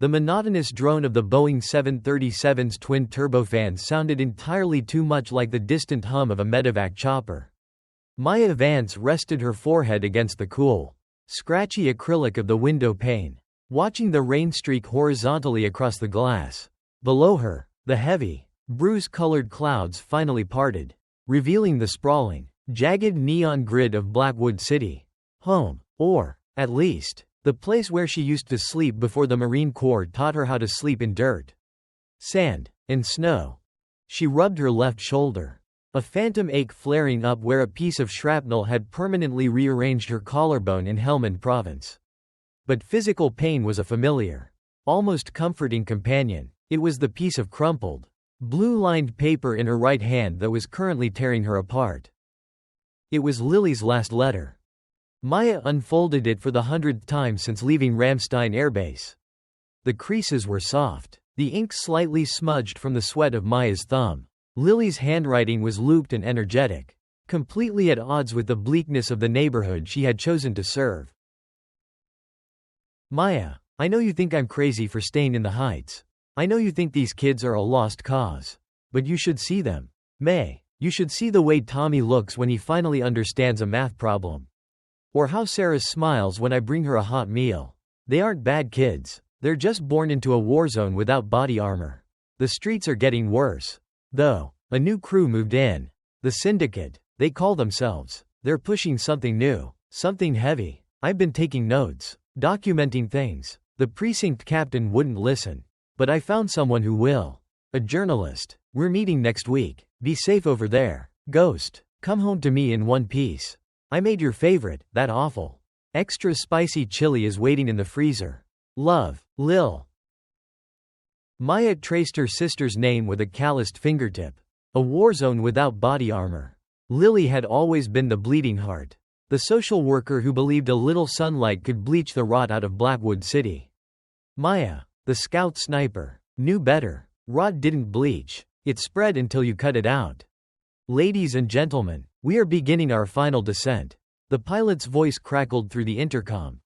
The monotonous drone of the Boeing 737's twin turbofans sounded entirely too much like the distant hum of a medevac chopper. Maya Vance rested her forehead against the cool, scratchy acrylic of the window pane, watching the rain streak horizontally across the glass. Below her, the heavy, bruise-colored clouds finally parted, revealing the sprawling, jagged neon grid of Blackwood City. Home. Or, at least, the place where she used to sleep before the Marine Corps taught her how to sleep in dirt, sand, and snow. She rubbed her left shoulder, a phantom ache flaring up where a piece of shrapnel had permanently rearranged her collarbone in Helmand Province. But physical pain was a familiar, almost comforting companion. It was the piece of crumpled, blue-lined paper in her right hand that was currently tearing her apart. It was Lily's last letter. Maya unfolded it for the 100th time since leaving Ramstein Air Base. The creases were soft, the ink slightly smudged from the sweat of Maya's thumb. Lily's handwriting was looped and energetic, completely at odds with the bleakness of the neighborhood she had chosen to serve. Maya, I know you think I'm crazy for staying in the Heights. I know you think these kids are a lost cause. But you should see them. May, you should see the way Tommy looks when he finally understands a math problem. Or how Sarah smiles when I bring her a hot meal. They aren't bad kids. They're just born into a war zone without body armor. The streets are getting worse. Though, a new crew moved in. The syndicate, they call themselves. They're pushing something new, something heavy. I've been taking notes, documenting things. The precinct captain wouldn't listen. But I found someone who will. A journalist. We're meeting next week. Be safe over there. Ghost, come home to me in one piece. I made your favorite, that awful, extra spicy chili is waiting in the freezer. Love, Lil. Maya traced her sister's name with a calloused fingertip. A war zone without body armor. Lily had always been the bleeding heart. The social worker who believed a little sunlight could bleach the rot out of Blackwood City. Maya, the scout sniper, knew better. Rot didn't bleach. It spread until you cut it out. Ladies and gentlemen, we are beginning our final descent. The pilot's voice crackled through the intercom.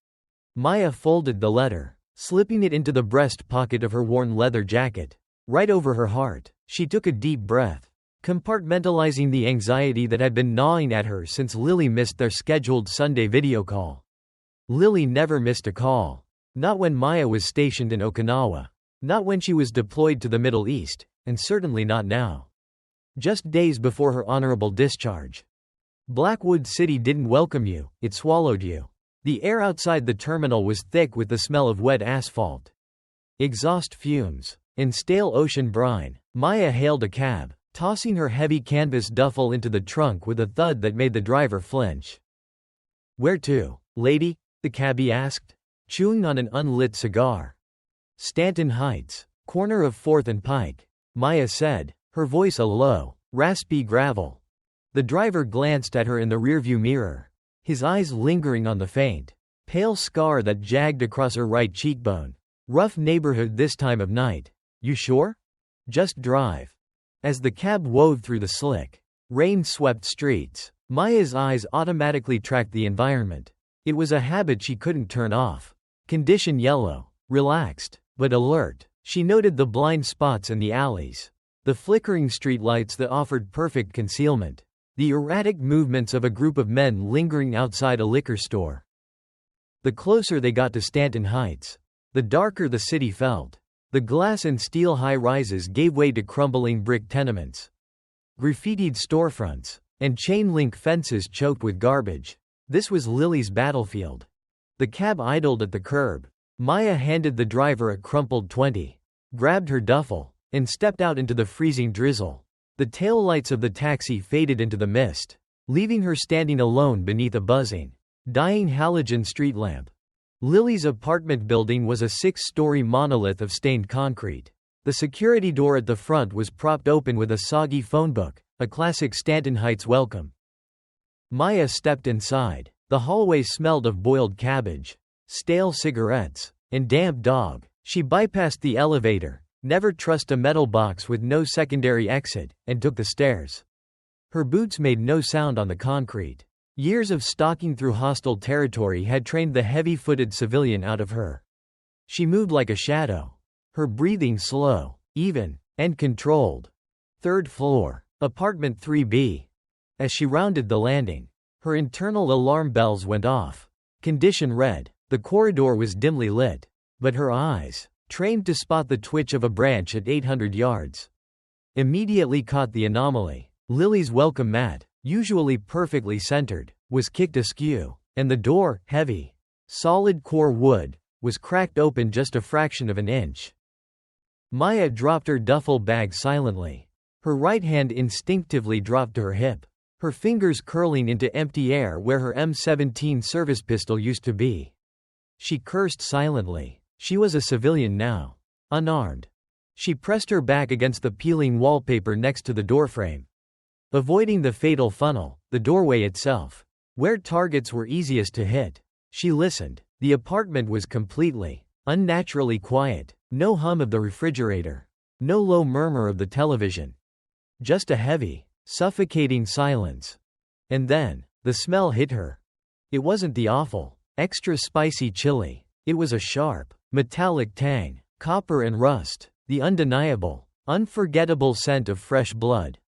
Maya folded the letter, slipping it into the breast pocket of her worn leather jacket. Right over her heart, she took a deep breath, compartmentalizing the anxiety that had been gnawing at her since Lily missed their scheduled Sunday video call. Lily never missed a call. Not when Maya was stationed in Okinawa. Not when she was deployed to the Middle East, and certainly not now. Just days before her honorable discharge. Blackwood City didn't welcome you, it swallowed you. The air outside the terminal was thick with the smell of wet asphalt, exhaust fumes, and stale ocean brine. Maya hailed a cab, tossing her heavy canvas duffel into the trunk with a thud that made the driver flinch. Where to, lady? The cabbie asked, chewing on an unlit cigar. Stanton Heights, corner of 4th and Pike, Maya said, her voice a low, raspy gravel. The driver glanced at her in the rearview mirror, his eyes lingering on the faint, pale scar that jagged across her right cheekbone. Rough neighborhood this time of night. You sure? Just drive. As the cab wove through the slick, rain-swept streets, Maya's eyes automatically tracked the environment. It was a habit she couldn't turn off. Condition yellow, relaxed, but alert. She noted the blind spots in the alleys, the flickering streetlights that offered perfect concealment, the erratic movements of a group of men lingering outside a liquor store. The closer they got to Stanton Heights, the darker the city felt. The glass and steel high-rises gave way to crumbling brick tenements, graffitied storefronts, and chain-link fences choked with garbage. This was Lily's battlefield. The cab idled at the curb. Maya handed the driver a crumpled 20, grabbed her duffel, and stepped out into the freezing drizzle. The taillights of the taxi faded into the mist, leaving her standing alone beneath a buzzing, dying halogen street lamp. Lily's apartment building was a 6-story monolith of stained concrete. The security door at the front was propped open with a soggy phone book, a classic Stanton Heights welcome. Maya stepped inside. The hallway smelled of boiled cabbage, stale cigarettes, and damp dog. She bypassed the elevator, never trust a metal box with no secondary exit, and took the stairs. Her boots made no sound on the concrete. Years of stalking through hostile territory had trained the heavy-footed civilian out of her. She moved like a shadow. Her breathing slow, even, and controlled. Third floor. Apartment 3B. As she rounded the landing, her internal alarm bells went off. Condition red. The corridor was dimly lit. But her eyes, trained to spot the twitch of a branch at 800 yards, immediately caught the anomaly. Lily's welcome mat, usually perfectly centered, was kicked askew, and the door, heavy, solid core wood, was cracked open just a fraction of an inch. Maya dropped her duffel bag silently. Her right hand instinctively dropped to her hip, her fingers curling into empty air where her M17 service pistol used to be. She cursed silently. She was a civilian now, unarmed. She pressed her back against the peeling wallpaper next to the doorframe, avoiding the fatal funnel, the doorway itself, where targets were easiest to hit. She listened. The apartment was completely, unnaturally quiet. No hum of the refrigerator, no low murmur of the television. Just a heavy, suffocating silence. And then, the smell hit her. It wasn't the awful, extra spicy chili. It was a sharp, metallic tang, copper and rust, the undeniable, unforgettable scent of fresh blood.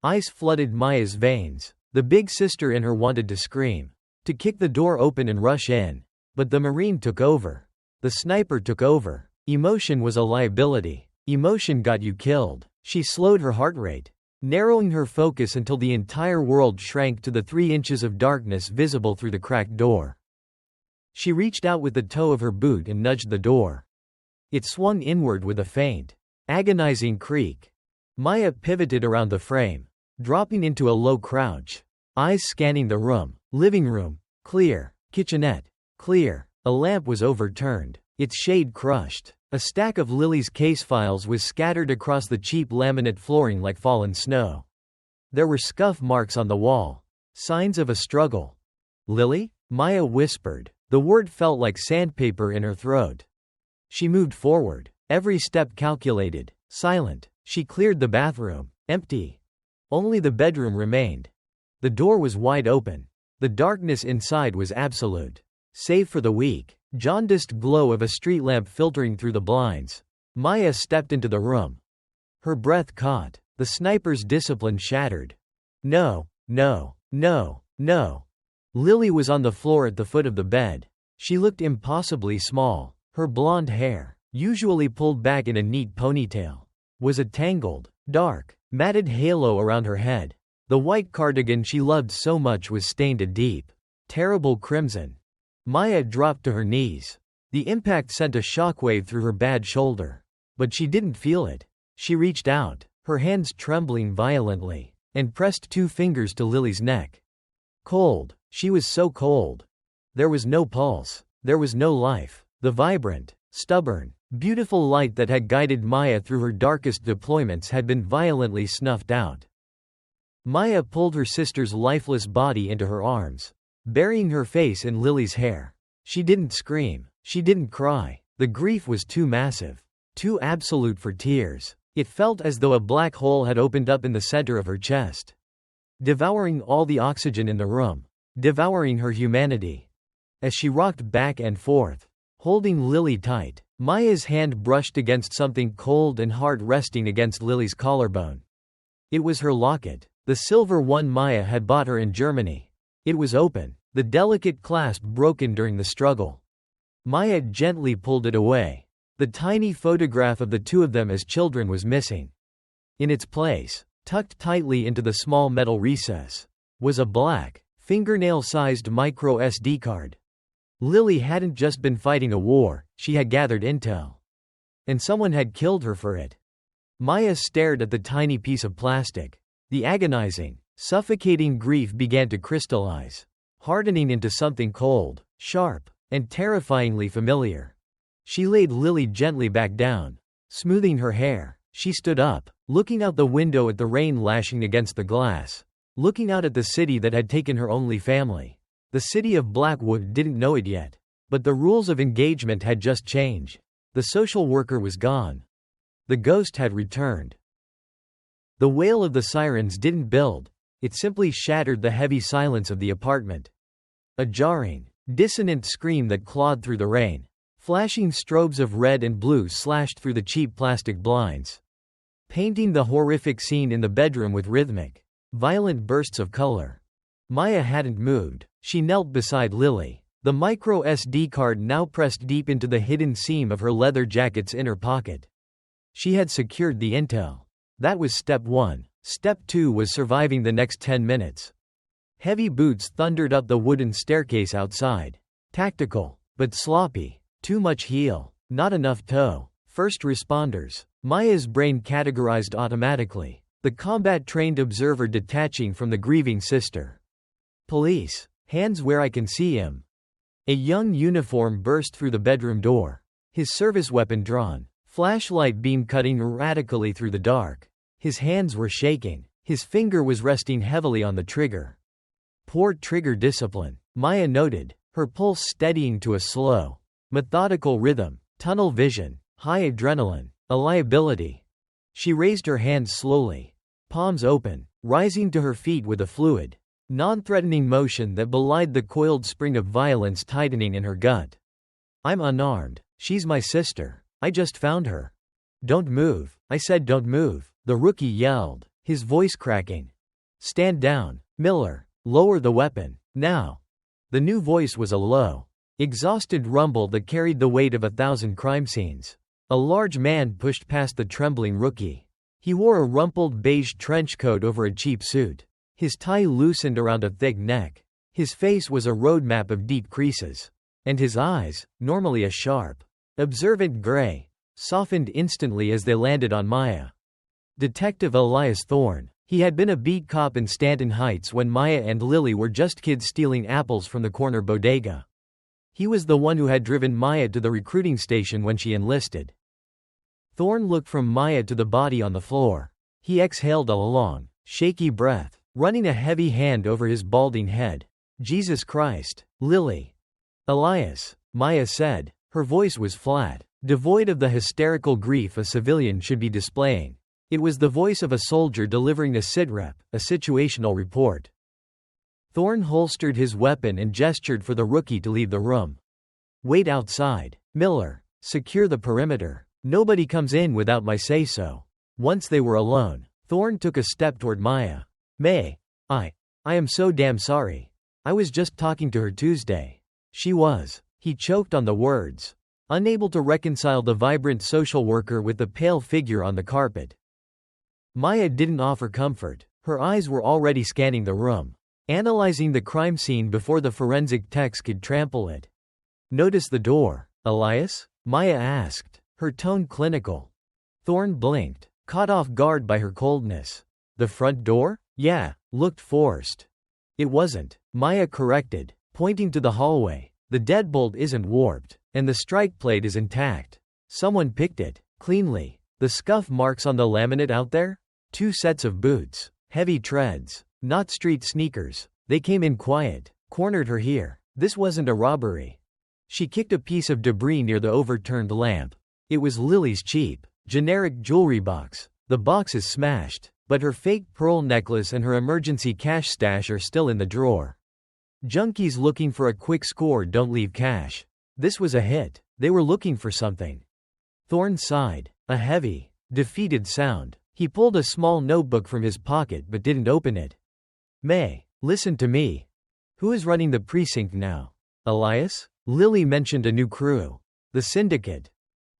Ice flooded Maya's veins. The big sister in her wanted to scream, to kick the door open and rush in. But the Marine took over. The sniper took over. Emotion was a liability. Emotion got you killed. She slowed her heart rate, narrowing her focus until the entire world shrank to the 3 inches of darkness visible through the cracked door. She reached out with the toe of her boot and nudged the door. It swung inward with a faint, agonizing creak. Maya pivoted around the frame, dropping into a low crouch, eyes scanning the room. Living room, clear. Kitchenette, clear. A lamp was overturned, its shade crushed. A stack of Lily's case files was scattered across the cheap laminate flooring like fallen snow. There were scuff marks on the wall, signs of a struggle. Lily? Maya whispered. The word felt like sandpaper in her throat. She moved forward, every step calculated, silent. She cleared the bathroom, empty. Only the bedroom remained. The door was wide open. The darkness inside was absolute, save for the weak, jaundiced glow of a street lamp filtering through the blinds. Maya stepped into the room. Her breath caught. The sniper's discipline shattered. No, no, no, no. Lily was on the floor at the foot of the bed. She looked impossibly small. Her blonde hair, usually pulled back in a neat ponytail, was a tangled, dark, matted halo around her head. The white cardigan she loved so much was stained a deep, terrible crimson. Maya dropped to her knees. The impact sent a shockwave through her bad shoulder. But she didn't feel it. She reached out, her hands trembling violently, and pressed 2 fingers to Lily's neck. Cold. She was so cold. There was no pulse. There was no life. The vibrant, stubborn, beautiful light that had guided Maya through her darkest deployments had been violently snuffed out. Maya pulled her sister's lifeless body into her arms, burying her face in Lily's hair. She didn't scream. She didn't cry. The grief was too massive, too absolute for tears. It felt as though a black hole had opened up in the center of her chest, devouring all the oxygen in the room, devouring her humanity. As she rocked back and forth, holding Lily tight, Maya's hand brushed against something cold and hard resting against Lily's collarbone. It was her locket, the silver one Maya had bought her in Germany. It was open, the delicate clasp broken during the struggle. Maya gently pulled it away. The tiny photograph of the 2 of them as children was missing. In its place, tucked tightly into the small metal recess, was a black, fingernail-sized micro SD card. Lily hadn't just been fighting a war, she had gathered intel. And someone had killed her for it. Maya stared at the tiny piece of plastic. The agonizing, suffocating grief began to crystallize, hardening into something cold, sharp, and terrifyingly familiar. She laid Lily gently back down, smoothing her hair. She stood up, looking out the window at the rain lashing against the glass, looking out at the city that had taken her only family. The city of Blackwood didn't know it yet, but the rules of engagement had just changed. The social worker was gone. The ghost had returned. The wail of the sirens didn't build, it simply shattered the heavy silence of the apartment. A jarring, dissonant scream that clawed through the rain, Flashing strobes of red and blue slashed through the cheap plastic blinds, painting the horrific scene in the bedroom with rhythmic, violent bursts of color. Maya hadn't moved. She knelt beside Lily, the micro SD card now pressed deep into the hidden seam of her leather jacket's inner pocket. She had secured the intel. That was step 1. Step 2 was surviving the next 10 minutes. Heavy boots thundered up the wooden staircase outside. Tactical, but sloppy. Too much heel, not enough toe. First responders. Maya's brain categorized automatically. The combat-trained observer detaching from the grieving sister. Police. Hands where I can see him. A young uniform burst through the bedroom door. His service weapon drawn. Flashlight beam cutting erratically through the dark. His hands were shaking. His finger was resting heavily on the trigger. Poor trigger discipline, Maya noted, her pulse steadying to a slow, methodical rhythm. Tunnel vision. High adrenaline. A liability. She raised her hands slowly. Palms open, rising to her feet with a fluid, non-threatening motion that belied the coiled spring of violence tightening in her gut. I'm unarmed. She's my sister. I just found her. Don't move. I said don't move, the rookie yelled, his voice cracking. Stand down, Miller. Lower the weapon, now. The new voice was a low, exhausted rumble that carried the weight of 1,000 crime scenes. A large man pushed past the trembling rookie. He wore a rumpled beige trench coat over a cheap suit. His tie loosened around a thick neck. His face was a roadmap of deep creases. And his eyes, normally a sharp, observant gray, softened instantly as they landed on Maya. Detective Elias Thorne. He had been a beat cop in Stanton Heights when Maya and Lily were just kids stealing apples from the corner bodega. He was the one who had driven Maya to the recruiting station when she enlisted. Thorne looked from Maya to the body on the floor. He exhaled a long, shaky breath, running a heavy hand over his balding head. Jesus Christ, Lily. Elias, Maya said. Her voice was flat, devoid of the hysterical grief a civilian should be displaying. It was the voice of a soldier delivering a sitrep, a situational report. Thorne holstered his weapon and gestured for the rookie to leave the room. Wait outside. Miller, secure the perimeter. Nobody comes in without my say-so. Once they were alone, Thorne took a step toward Maya. May. I am so damn sorry. I was just talking to her Tuesday. She was. He choked on the words, unable to reconcile the vibrant social worker with the pale figure on the carpet. Maya didn't offer comfort. Her eyes were already scanning the room, analyzing the crime scene before the forensic techs could trample it. Notice the door, Elias? Maya asked, her tone clinical. Thorne blinked, caught off guard by her coldness. The front door? Yeah, looked forced. It wasn't, Maya corrected, pointing to the hallway. The deadbolt isn't warped, and the strike plate is intact. Someone picked it, cleanly. The scuff marks on the laminate out there? 2 sets of boots, heavy treads, not street sneakers. They came in quiet, cornered her here. This wasn't a robbery. She kicked a piece of debris near the overturned lamp. It was Lily's cheap, generic jewelry box. The box is smashed, but her fake pearl necklace and her emergency cash stash are still in the drawer. Junkies looking for a quick score don't leave cash. This was a hit. They were looking for something. Thorne sighed, a heavy, defeated sound. He pulled a small notebook from his pocket but didn't open it. May, listen to me. Who is running the precinct now? Elias? Lily mentioned a new crew. The syndicate.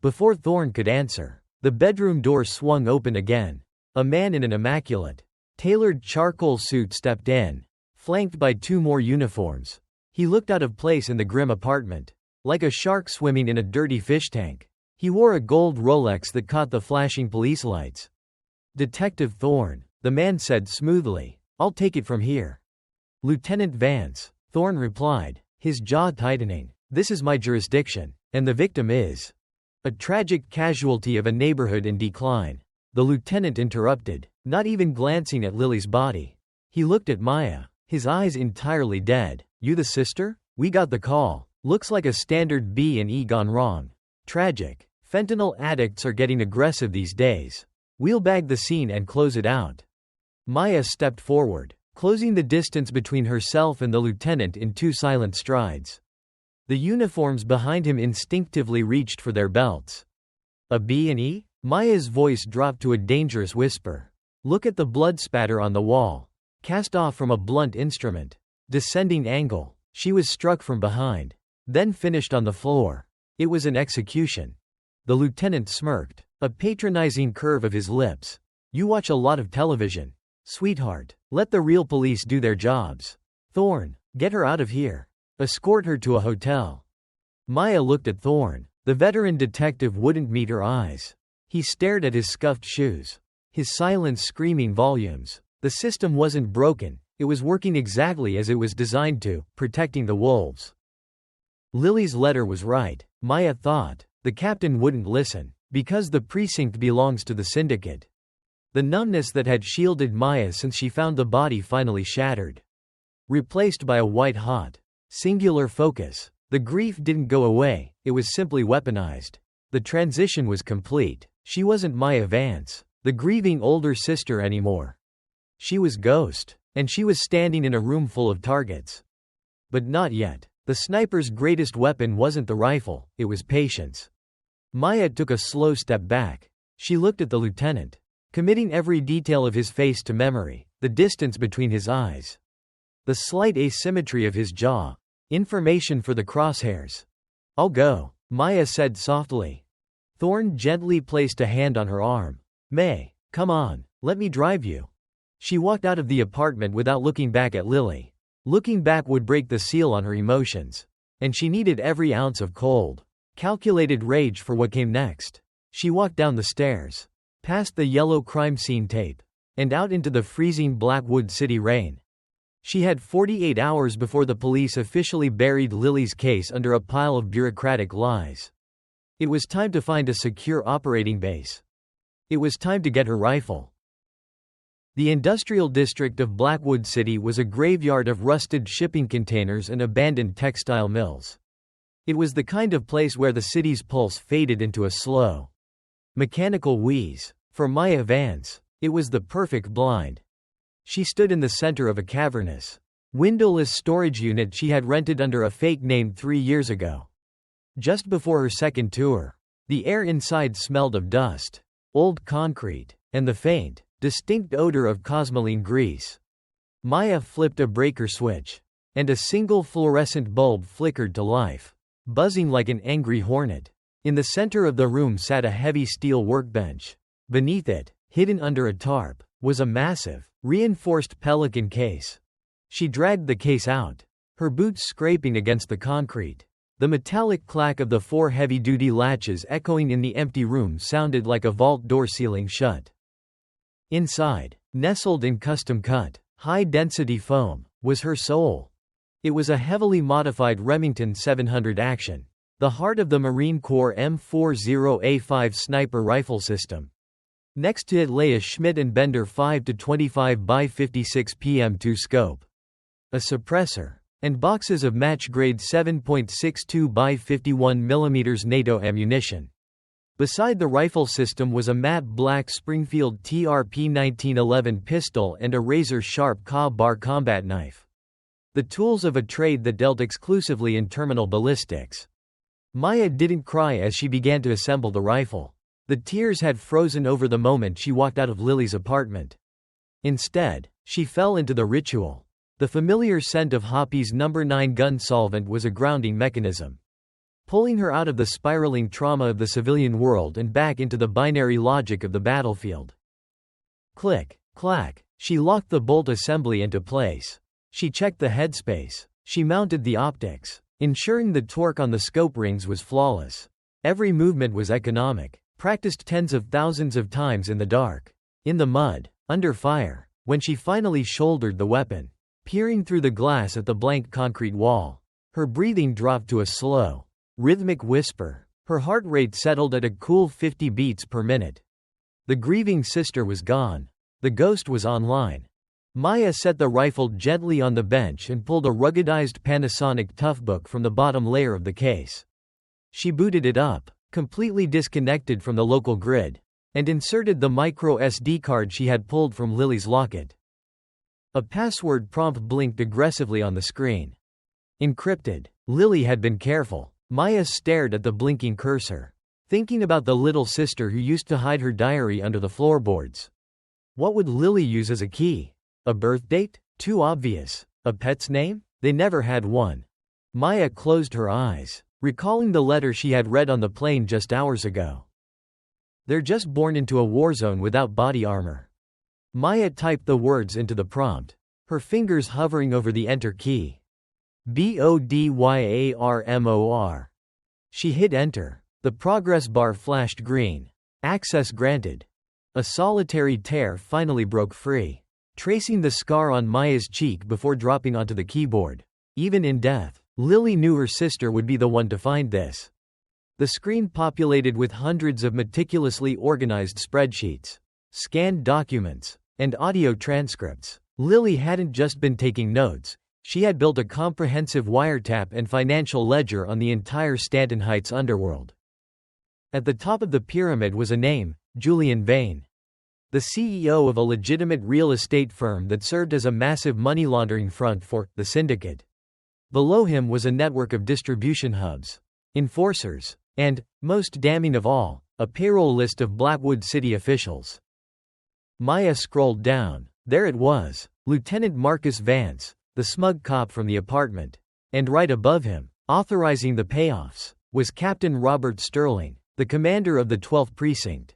Before Thorne could answer, the bedroom door swung open again. A man in an immaculate, tailored charcoal suit stepped in, flanked by 2 more uniforms. He looked out of place in the grim apartment, like a shark swimming in a dirty fish tank. He wore a gold Rolex that caught the flashing police lights. Detective Thorne, the man said smoothly. I'll take it from here. Lieutenant Vance, Thorne replied, his jaw tightening. This is my jurisdiction, and the victim is a tragic casualty of a neighborhood in decline. The lieutenant interrupted, not even glancing at Lily's body. He looked at Maya, his eyes entirely dead. You the sister? We got the call. Looks like a standard B&E gone wrong. Tragic. Fentanyl addicts are getting aggressive these days. We'll bag the scene and close it out. Maya stepped forward, closing the distance between herself and the lieutenant in 2 silent strides. The uniforms behind him instinctively reached for their belts. A B&E? Maya's voice dropped to a dangerous whisper. Look at the blood spatter on the wall. Cast off from a blunt instrument. Descending angle. She was struck from behind. Then finished on the floor. It was an execution. The lieutenant smirked. A patronizing curve of his lips. You watch a lot of television. Sweetheart, let the real police do their jobs. Thorne, get her out of here. Escort her to a hotel. Maya looked at Thorne. The veteran detective wouldn't meet her eyes. He stared at his scuffed shoes. His silence screaming volumes. The system wasn't broken, it was working exactly as it was designed to, protecting the wolves. Lily's letter was right, Maya thought. The captain wouldn't listen, because the precinct belongs to the syndicate. The numbness that had shielded Maya since she found the body finally shattered. Replaced by a white-hot, singular focus. The grief didn't go away, it was simply weaponized. The transition was complete. She wasn't Maya Vance, the grieving older sister anymore. She was Ghost, and she was standing in a room full of targets. But not yet. The sniper's greatest weapon wasn't the rifle, it was patience. Maya took a slow step back. She looked at the lieutenant, committing every detail of his face to memory, the distance between his eyes, the slight asymmetry of his jaw, information for the crosshairs. I'll go, Maya said softly. Thorne gently placed a hand on her arm. May, come on, let me drive you. She walked out of the apartment without looking back at Lily. Looking back would break the seal on her emotions. And she needed every ounce of cold, calculated rage for what came next. She walked down the stairs, past the yellow crime scene tape, and out into the freezing Blackwood City rain. She had 48 hours before the police officially buried Lily's case under a pile of bureaucratic lies. It was time to find a secure operating base. It was time to get her rifle. The industrial district of Blackwood City was a graveyard of rusted shipping containers and abandoned textile mills. It was the kind of place where the city's pulse faded into a slow, mechanical wheeze. For Maya Vance, it was the perfect blind. She stood in the center of a cavernous, windowless storage unit she had rented under a fake name 3 years ago. Just before her second tour, the air inside smelled of dust, old concrete, and the faint, distinct odor of cosmoline grease. Maya flipped a breaker switch, and a single fluorescent bulb flickered to life, buzzing like an angry hornet. In the center of the room sat a heavy steel workbench. Beneath it, hidden under a tarp, was a massive, reinforced pelican case. She dragged the case out, her boots scraping against the concrete. The metallic clack of the 4 heavy-duty latches echoing in the empty room sounded like a vault door sealing shut. Inside, nestled in custom-cut, high-density foam, was her soul. It was a heavily modified Remington 700 Action, the heart of the Marine Corps M40A5 sniper rifle system. Next to it lay a Schmidt & Bender 5-25 x 56 PM2 scope, a suppressor, and boxes of match-grade 7.62 x 51 mm NATO ammunition. Beside the rifle system was a matte black Springfield TRP 1911 pistol and a razor-sharp Ka-Bar combat knife. The tools of a trade that dealt exclusively in terminal ballistics. Maya didn't cry as she began to assemble the rifle. The tears had frozen over the moment she walked out of Lily's apartment. Instead, she fell into the ritual. The familiar scent of Hoppy's No. 9 gun solvent was a grounding mechanism, pulling her out of the spiraling trauma of the civilian world and back into the binary logic of the battlefield. Click, clack, she locked the bolt assembly into place. She checked the headspace. She mounted the optics, ensuring the torque on the scope rings was flawless. Every movement was economic, practiced tens of thousands of times in the dark, in the mud, under fire. When she finally shouldered the weapon, peering through the glass at the blank concrete wall, her breathing dropped to a slow, rhythmic whisper. Her heart rate settled at a cool 50 beats per minute. The grieving sister was gone. The ghost was online. Maya set the rifle gently on the bench and pulled a ruggedized Panasonic Toughbook from the bottom layer of the case. She booted it up, completely disconnected from the local grid, and inserted the micro SD card she had pulled from Lily's locket. A password prompt blinked aggressively on the screen. Encrypted. Lily had been careful. Maya stared at the blinking cursor, thinking about the little sister who used to hide her diary under the floorboards. What would Lily use as a key? A birth date? Too obvious. A pet's name? They never had one. Maya closed her eyes, recalling the letter she had read on the plane just hours ago. They're just born into a war zone without body armor. Maya typed the words into the prompt, her fingers hovering over the enter key. BODYARMOR. She hit enter. The progress bar flashed green. Access granted. A solitary tear finally broke free, tracing the scar on Maya's cheek before dropping onto the keyboard. Even in death, Lily knew her sister would be the one to find this. The screen populated with hundreds of meticulously organized spreadsheets, scanned documents, and audio transcripts. Lily hadn't just been taking notes. She had built a comprehensive wiretap and financial ledger on the entire Stanton Heights underworld. At the top of the pyramid was a name, Julian Vane, the CEO of a legitimate real estate firm that served as a massive money laundering front for the syndicate. Below him was a network of distribution hubs, enforcers, and, most damning of all, a payroll list of Blackwood City officials. Maya scrolled down. There it was, Lieutenant Marcus Vance, the smug cop from the apartment. And right above him, authorizing the payoffs, was Captain Robert Sterling, the commander of the 12th Precinct.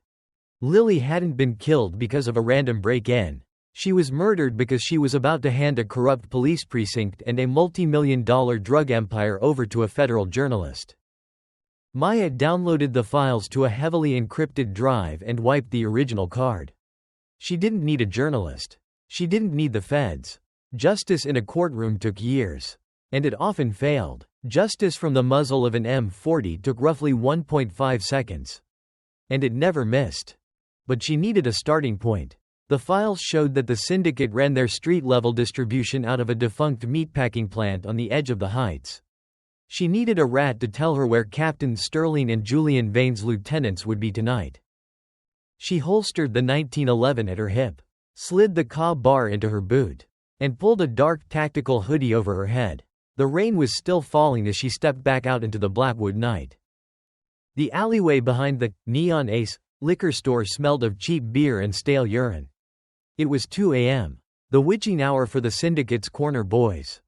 Lily hadn't been killed because of a random break-in. She was murdered because she was about to hand a corrupt police precinct and a multi-million-dollar drug empire over to a federal journalist. Maya downloaded the files to a heavily encrypted drive and wiped the original card. She didn't need a journalist. She didn't need the feds. Justice in a courtroom took years. And it often failed. Justice from the muzzle of an M40 took roughly 1.5 seconds. And it never missed. But she needed a starting point. The files showed that the syndicate ran their street-level distribution out of a defunct meatpacking plant on the edge of the Heights. She needed a rat to tell her where Captain Sterling and Julian Vane's lieutenants would be tonight. She holstered the 1911 at her hip, slid the Cobb bar into her boot, and pulled a dark tactical hoodie over her head. The rain was still falling as she stepped back out into the Blackwood night. The alleyway behind the Neon Ace liquor store smelled of cheap beer and stale urine. It was 2 a.m., the witching hour for the syndicate's corner boys.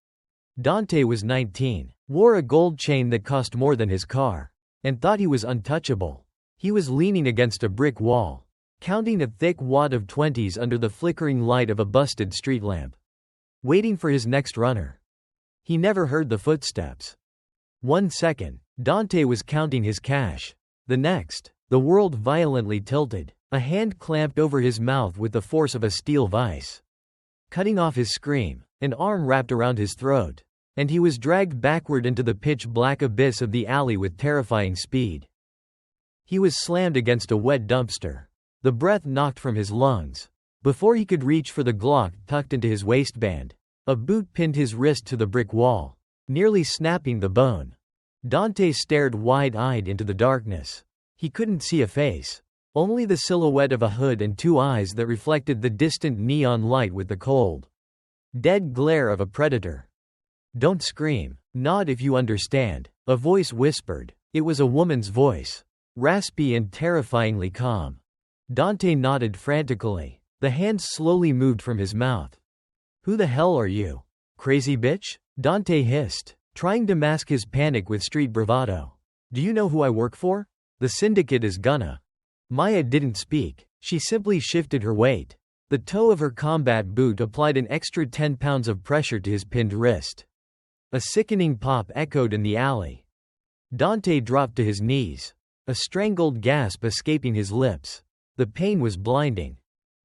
Dante was 19, wore a gold chain that cost more than his car, and thought he was untouchable. He was leaning against a brick wall, counting a thick wad of 20s under the flickering light of a busted street lamp, waiting for his next runner. He never heard the footsteps. 1 second, Dante was counting his cash. The next, the world violently tilted. A hand clamped over his mouth with the force of a steel vice, cutting off his scream. An arm wrapped around his throat, and he was dragged backward into the pitch-black abyss of the alley with terrifying speed. He was slammed against a wet dumpster. The breath knocked from his lungs. Before he could reach for the Glock tucked into his waistband, a boot pinned his wrist to the brick wall, nearly snapping the bone. Dante stared wide-eyed into the darkness. He couldn't see a face. Only the silhouette of a hood and two eyes that reflected the distant neon light with the cold, dead glare of a predator. "Don't scream. Nod if you understand," a voice whispered. It was a woman's voice, raspy and terrifyingly calm. Dante nodded frantically. The hand slowly moved from his mouth. "Who the hell are you? Crazy bitch?" Dante hissed, trying to mask his panic with street bravado. "Do you know who I work for? The syndicate is gonna..." Maya didn't speak. She simply shifted her weight. The toe of her combat boot applied an extra 10 pounds of pressure to his pinned wrist. A sickening pop echoed in the alley. Dante dropped to his knees, a strangled gasp escaping his lips. The pain was blinding.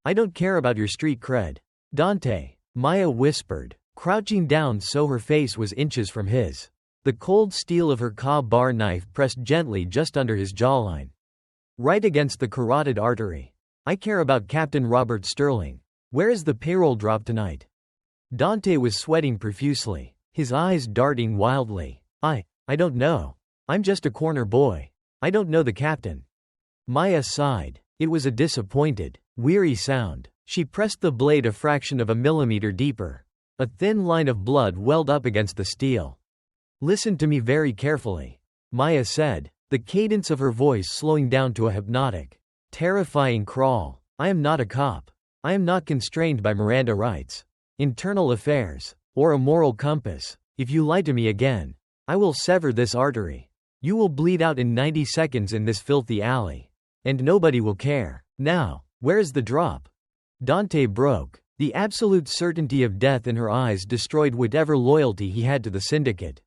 "I don't care about your street cred, Dante," Maya whispered, crouching down so her face was inches from his. The cold steel of her Cobb bar knife pressed gently just under his jawline, right against the carotid artery. "I care about Captain Robert Sterling. Where is the payroll drop tonight?" Dante was sweating profusely, his eyes darting wildly. I don't know. I'm just a corner boy. I don't know the captain." Maya sighed. It was a disappointed, weary sound. She pressed the blade a fraction of a millimeter deeper. A thin line of blood welled up against the steel. Listen to me very carefully, Maya said, the cadence of her voice slowing down to a hypnotic, terrifying crawl. I am not a cop. I am not constrained by Miranda rights, internal affairs, or a moral compass. If you lie to me again, I will sever this artery. You will bleed out in 90 seconds in this filthy alley. And nobody will care. Now, where is the drop? Dante broke. The absolute certainty of death in her eyes destroyed whatever loyalty he had to the syndicate.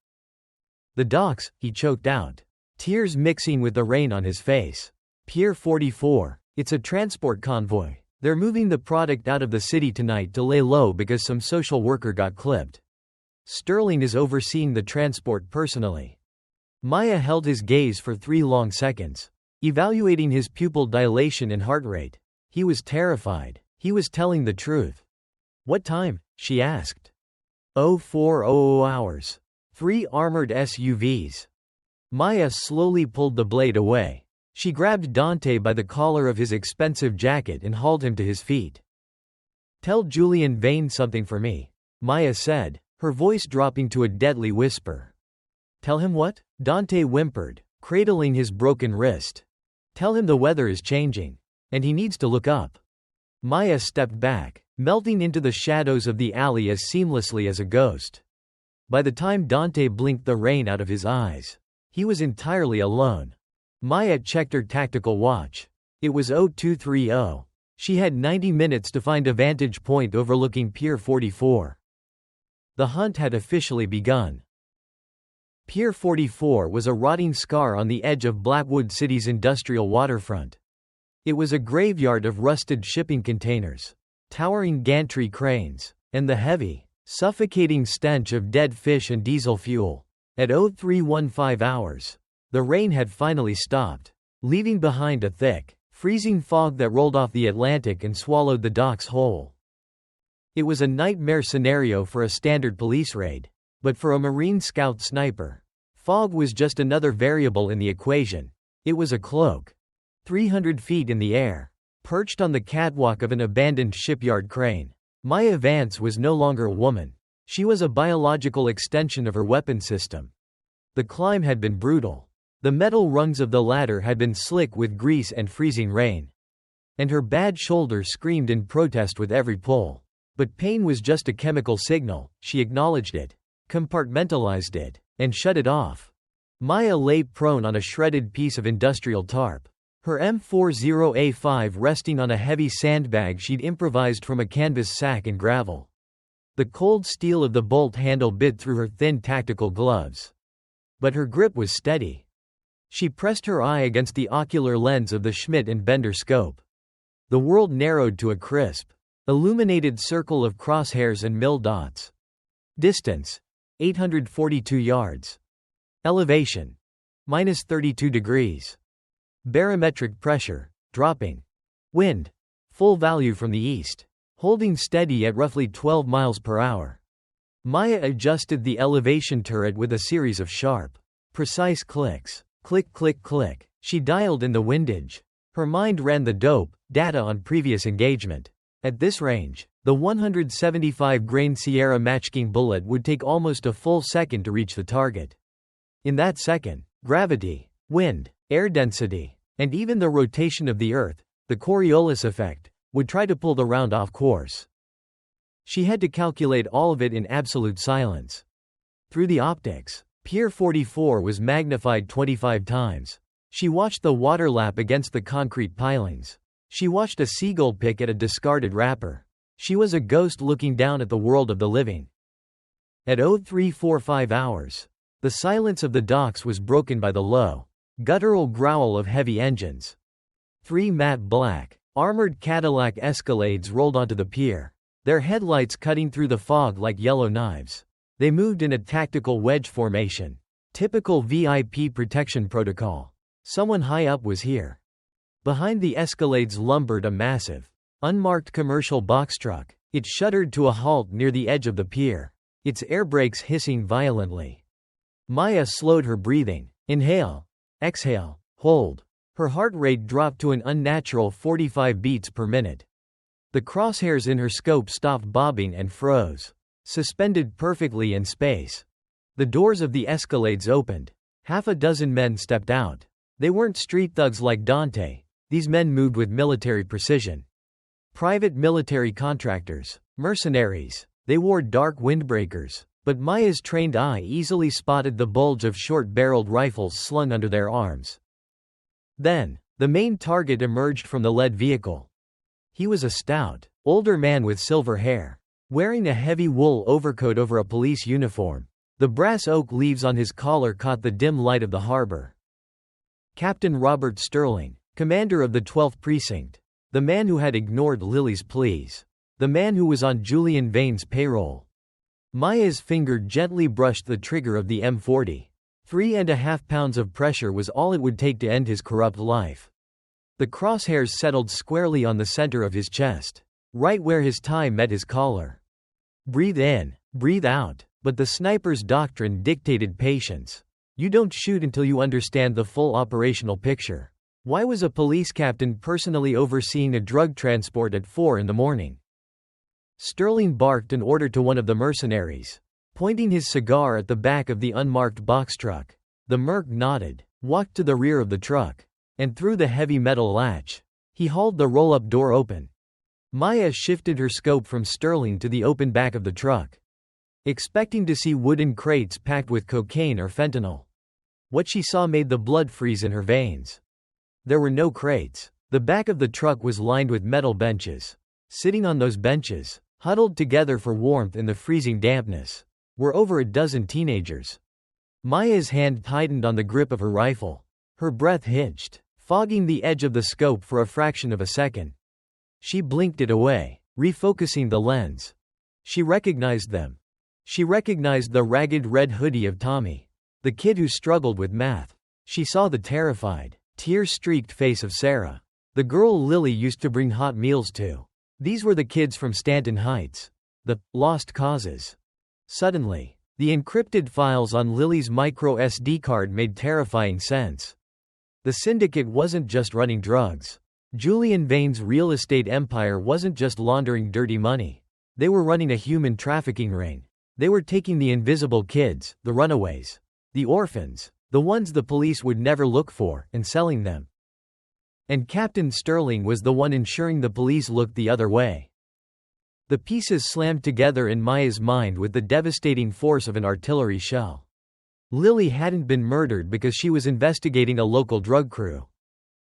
The docks, he choked out, tears mixing with the rain on his face. Pier 44. It's a transport convoy. They're moving the product out of the city tonight to lay low because some social worker got clipped. Sterling is overseeing the transport personally. Maya held his gaze for 3 long seconds, evaluating his pupil dilation and heart rate. He was terrified. He was telling the truth. What time? She asked. 0400 hours. 3 armored SUVs. Maya slowly pulled the blade away. She grabbed Dante by the collar of his expensive jacket and hauled him to his feet. Tell Julian Vane something for me, Maya said, her voice dropping to a deadly whisper. Tell him what? Dante whimpered, cradling his broken wrist. Tell him the weather is changing, and he needs to look up. Maya stepped back, melting into the shadows of the alley as seamlessly as a ghost. By the time Dante blinked the rain out of his eyes, he was entirely alone. Maya checked her tactical watch. It was 0230. She had 90 minutes to find a vantage point overlooking Pier 44. The hunt had officially begun. Pier 44 was a rotting scar on the edge of Blackwood City's industrial waterfront. It was a graveyard of rusted shipping containers, towering gantry cranes, and the heavy, suffocating stench of dead fish and diesel fuel. At 0315 hours, the rain had finally stopped, leaving behind a thick, freezing fog that rolled off the Atlantic and swallowed the docks whole. It was a nightmare scenario for a standard police raid, but for a Marine Scout sniper, fog was just another variable in the equation. It was a cloak. 300 feet in the air, perched on the catwalk of an abandoned shipyard crane, Maya Vance was no longer a woman. She was a biological extension of her weapon system. The climb had been brutal. The metal rungs of the ladder had been slick with grease and freezing rain. And her bad shoulder screamed in protest with every pull. But pain was just a chemical signal. She acknowledged it, compartmentalized it, and shut it off. Maya lay prone on a shredded piece of industrial tarp, her M40A5 resting on a heavy sandbag she'd improvised from a canvas sack and gravel. The cold steel of the bolt handle bit through her thin tactical gloves. But her grip was steady. She pressed her eye against the ocular lens of the Schmidt and Bender scope. The world narrowed to a crisp, illuminated circle of crosshairs and mill dots. Distance: 842 yards. Elevation: -32 degrees. Barometric pressure: dropping. Wind: full value from the east. Holding steady at roughly 12 miles per hour. Maya adjusted the elevation turret with a series of sharp, precise clicks. Click, click, click. She dialed in the windage. Her mind ran the dope data on previous engagement. At this range, the 175-grain Sierra Matchking bullet would take almost a full second to reach the target. In that second, gravity, wind, air density, and even the rotation of the Earth, the Coriolis effect, would try to pull the round off course. She had to calculate all of it in absolute silence. Through the optics, Pier 44 was magnified 25 times. She watched the water lap against the concrete pilings. She watched a seagull pick at a discarded wrapper. She was a ghost looking down at the world of the living. At 0345 hours, the silence of the docks was broken by the low, guttural growl of heavy engines. 3 matte black, armored Cadillac Escalades rolled onto the pier, their headlights cutting through the fog like yellow knives. They moved in a tactical wedge formation. Typical VIP protection protocol. Someone high up was here. Behind the Escalades lumbered a massive, unmarked commercial box truck. It shuddered to a halt near the edge of the pier, its air brakes hissing violently. Maya slowed her breathing. Inhale. Exhale. Hold. Her heart rate dropped to an unnatural 45 beats per minute. The crosshairs in her scope stopped bobbing and froze, suspended perfectly in space. The doors of the escalades opened. Half a dozen men stepped out. They weren't street thugs like Dante. These men moved with military precision. Private military contractors. Mercenaries. They wore dark windbreakers, but Maya's trained eye easily spotted the bulge of short-barreled rifles slung under their arms. Then, the main target emerged from the lead vehicle. He was a stout, older man with silver hair, wearing a heavy wool overcoat over a police uniform. The brass oak leaves on his collar caught the dim light of the harbor. Captain Robert Sterling, commander of the 12th Precinct. The man who had ignored Lily's pleas. The man who was on Julian Vane's payroll. Maya's finger gently brushed the trigger of the M40. 3.5 pounds of pressure was all it would take to end his corrupt life. The crosshairs settled squarely on the center of his chest, right where his tie met his collar. Breathe in, breathe out, but the sniper's doctrine dictated patience. You don't shoot until you understand the full operational picture. Why was a police captain personally overseeing a drug transport at 4 in the morning? Sterling barked an order to one of the mercenaries, pointing his cigar at the back of the unmarked box truck. The merc nodded, walked to the rear of the truck, and through the heavy metal latch. He hauled the roll-up door open. Maya shifted her scope from Sterling to the open back of the truck, expecting to see wooden crates packed with cocaine or fentanyl. What she saw made the blood freeze in her veins. There were no crates. The back of the truck was lined with metal benches. Sitting on those benches, huddled together for warmth in the freezing dampness, were over a dozen teenagers. Maya's hand tightened on the grip of her rifle. Her breath hitched, fogging the edge of the scope for a fraction of a second. She blinked it away, refocusing the lens. She recognized them. She recognized the ragged red hoodie of Tommy, the kid who struggled with math. She saw the terrified, tear-streaked face of Sarah, the girl Lily used to bring hot meals to. These were the kids from Stanton Heights. The lost causes. Suddenly, the encrypted files on Lily's micro SD card made terrifying sense. The syndicate wasn't just running drugs. Julian Vane's real estate empire wasn't just laundering dirty money. They were running a human trafficking ring. They were taking the invisible kids, the runaways, the orphans, the ones the police would never look for, and selling them. And Captain Sterling was the one ensuring the police looked the other way. The pieces slammed together in Maya's mind with the devastating force of an artillery shell. Lily hadn't been murdered because she was investigating a local drug crew.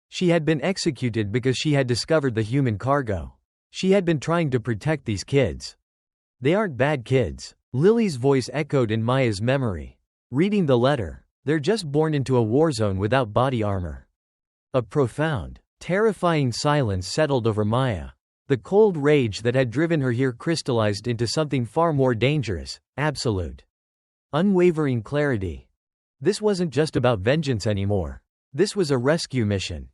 She had been executed because she had discovered the human cargo. She had been trying to protect these kids. They aren't bad kids. Lily's voice echoed in Maya's memory. Reading the letter, they're just born into a war zone without body armor. A profound, terrifying silence settled over Maya. The cold rage that had driven her here crystallized into something far more dangerous, absolute, unwavering clarity. This wasn't just about vengeance anymore. This was a rescue mission.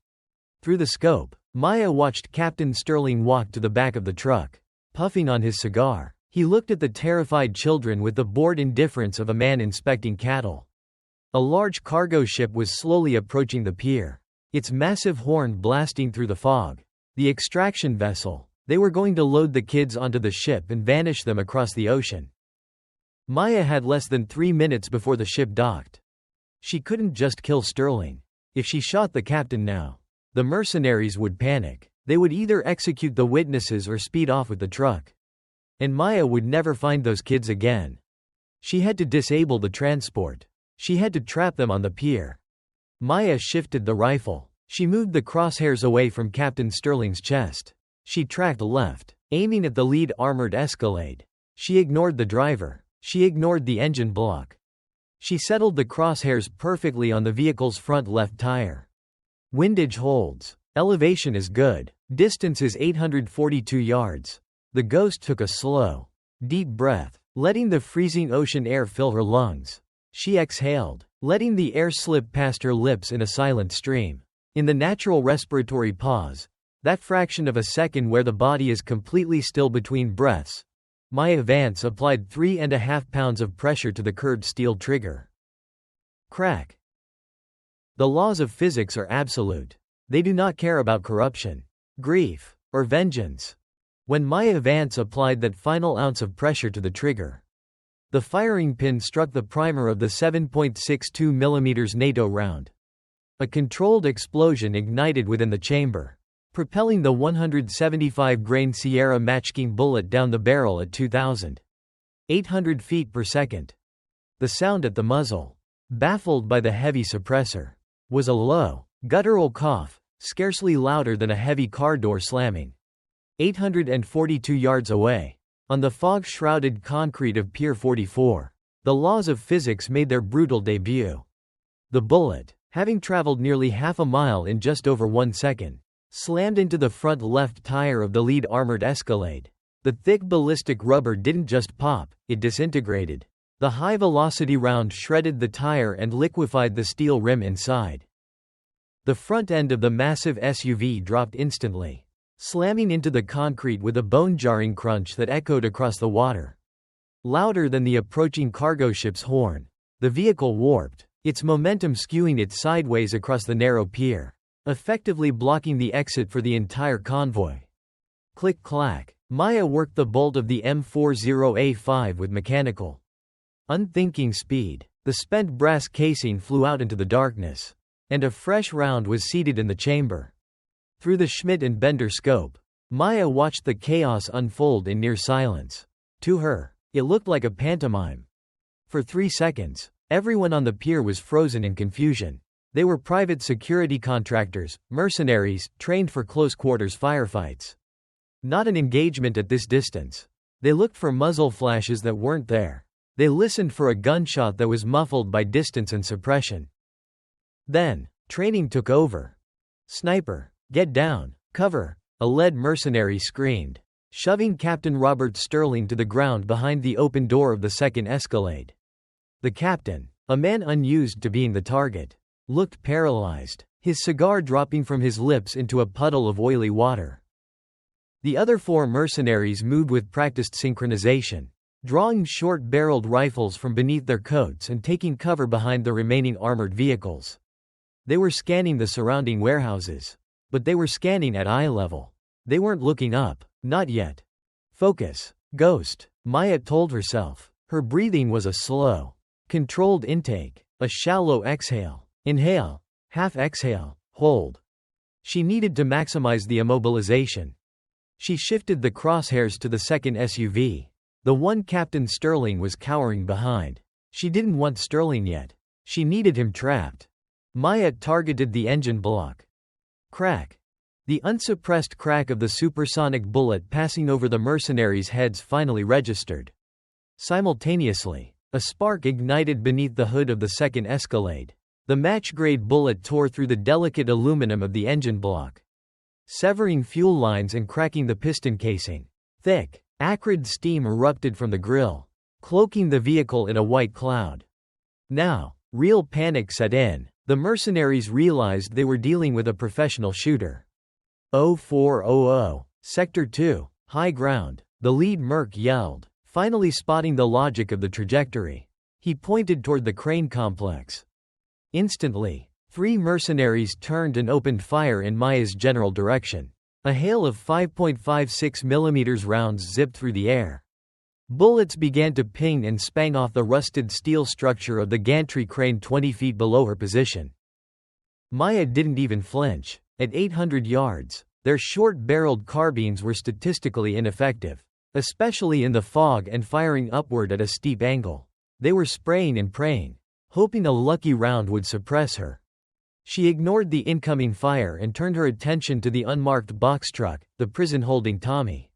Through the scope, Maya watched Captain Sterling walk to the back of the truck, puffing on his cigar. He looked at the terrified children with the bored indifference of a man inspecting cattle. A large cargo ship was slowly approaching the pier, its massive horn blasting through the fog. The extraction vessel. They were going to load the kids onto the ship and vanish them across the ocean. Maya had less than 3 minutes before the ship docked. She couldn't just kill Sterling. If she shot the captain now, the mercenaries would panic. They would either execute the witnesses or speed off with the truck. And Maya would never find those kids again. She had to disable the transport. She had to trap them on the pier. Maya shifted the rifle. She moved the crosshairs away from Captain Sterling's chest. She tracked left, aiming at the lead armored Escalade. She ignored the driver. She ignored the engine block. She settled the crosshairs perfectly on the vehicle's front left tire. Windage holds. Elevation is good. Distance is 842 yards. The ghost took a slow, deep breath, letting the freezing ocean air fill her lungs. She exhaled, letting the air slip past her lips in a silent stream. In the natural respiratory pause, that fraction of a second where the body is completely still between breaths, Maya Vance applied 3.5 pounds of pressure to the curved steel trigger. Crack. The laws of physics are absolute. They do not care about corruption, grief, or vengeance. When Maya Vance applied that final ounce of pressure to the trigger, The firing pin struck the primer of the 7.62 mm NATO round. A controlled explosion ignited within the chamber, propelling the 175-grain Sierra Matchking bullet down the barrel at 2,800 feet per second. The sound at the muzzle, baffled by the heavy suppressor, was a low, guttural cough, scarcely louder than a heavy car door slamming. 842 yards away, on the fog-shrouded concrete of Pier 44, the laws of physics made their brutal debut. The bullet, having traveled nearly half a mile in just over 1 second, slammed into the front left tire of the lead armored Escalade. The thick ballistic rubber didn't just pop, it disintegrated. The high-velocity round shredded the tire and liquefied the steel rim inside. The front end of the massive SUV dropped instantly, slamming into the concrete with a bone-jarring crunch that echoed across the water. Louder than the approaching cargo ship's horn, the vehicle warped, its momentum skewing it sideways across the narrow pier, effectively blocking the exit for the entire convoy. Click-clack, Maya worked the bolt of the M40A5 with mechanical, unthinking speed. The spent brass casing flew out into the darkness, and a fresh round was seated in the chamber. Through the Schmidt and Bender scope, Maya watched the chaos unfold in near silence. To her, it looked like a pantomime. For 3 seconds, everyone on the pier was frozen in confusion. They were private security contractors, mercenaries, trained for close-quarters firefights. Not an engagement at this distance. They looked for muzzle flashes that weren't there. They listened for a gunshot that was muffled by distance and suppression. Then, training took over. "Sniper, get down, cover," a lead mercenary screamed, shoving Captain Robert Sterling to the ground behind the open door of the second Escalade. The captain, a man unused to being the target, looked paralyzed, his cigar dropping from his lips into a puddle of oily water. The other 4 mercenaries moved with practiced synchronization, drawing short-barreled rifles from beneath their coats and taking cover behind the remaining armored vehicles. They were scanning the surrounding warehouses. But they were scanning at eye level. They weren't looking up, not yet. Focus, Ghost, Maya told herself. Her breathing was a slow, controlled intake, a shallow exhale. Inhale, half exhale, hold. She needed to maximize the immobilization. She shifted the crosshairs to the second SUV. The one Captain Sterling was cowering behind. She didn't want Sterling yet. She needed him trapped. Maya targeted the engine block. Crack. The unsuppressed crack of the supersonic bullet passing over the mercenaries' heads finally registered. Simultaneously, a spark ignited beneath the hood of the second Escalade. The match-grade bullet tore through the delicate aluminum of the engine block, severing fuel lines and cracking the piston casing. Thick, acrid steam erupted from the grille, cloaking the vehicle in a white cloud. Now, real panic set in. The mercenaries realized they were dealing with a professional shooter. 0400, Sector 2, high ground, the lead merc yelled, finally spotting the logic of the trajectory. He pointed toward the crane complex. Instantly, 3 mercenaries turned and opened fire in Maya's general direction. A hail of 5.56 mm rounds zipped through the air. Bullets began to ping and spang off the rusted steel structure of the gantry crane 20 feet below her position. Maya didn't even flinch. At 800 yards, their short-barreled carbines were statistically ineffective, especially in the fog and firing upward at a steep angle. They were spraying and praying, hoping a lucky round would suppress her. She ignored the incoming fire and turned her attention to the unmarked box truck, the prison holding Tommy,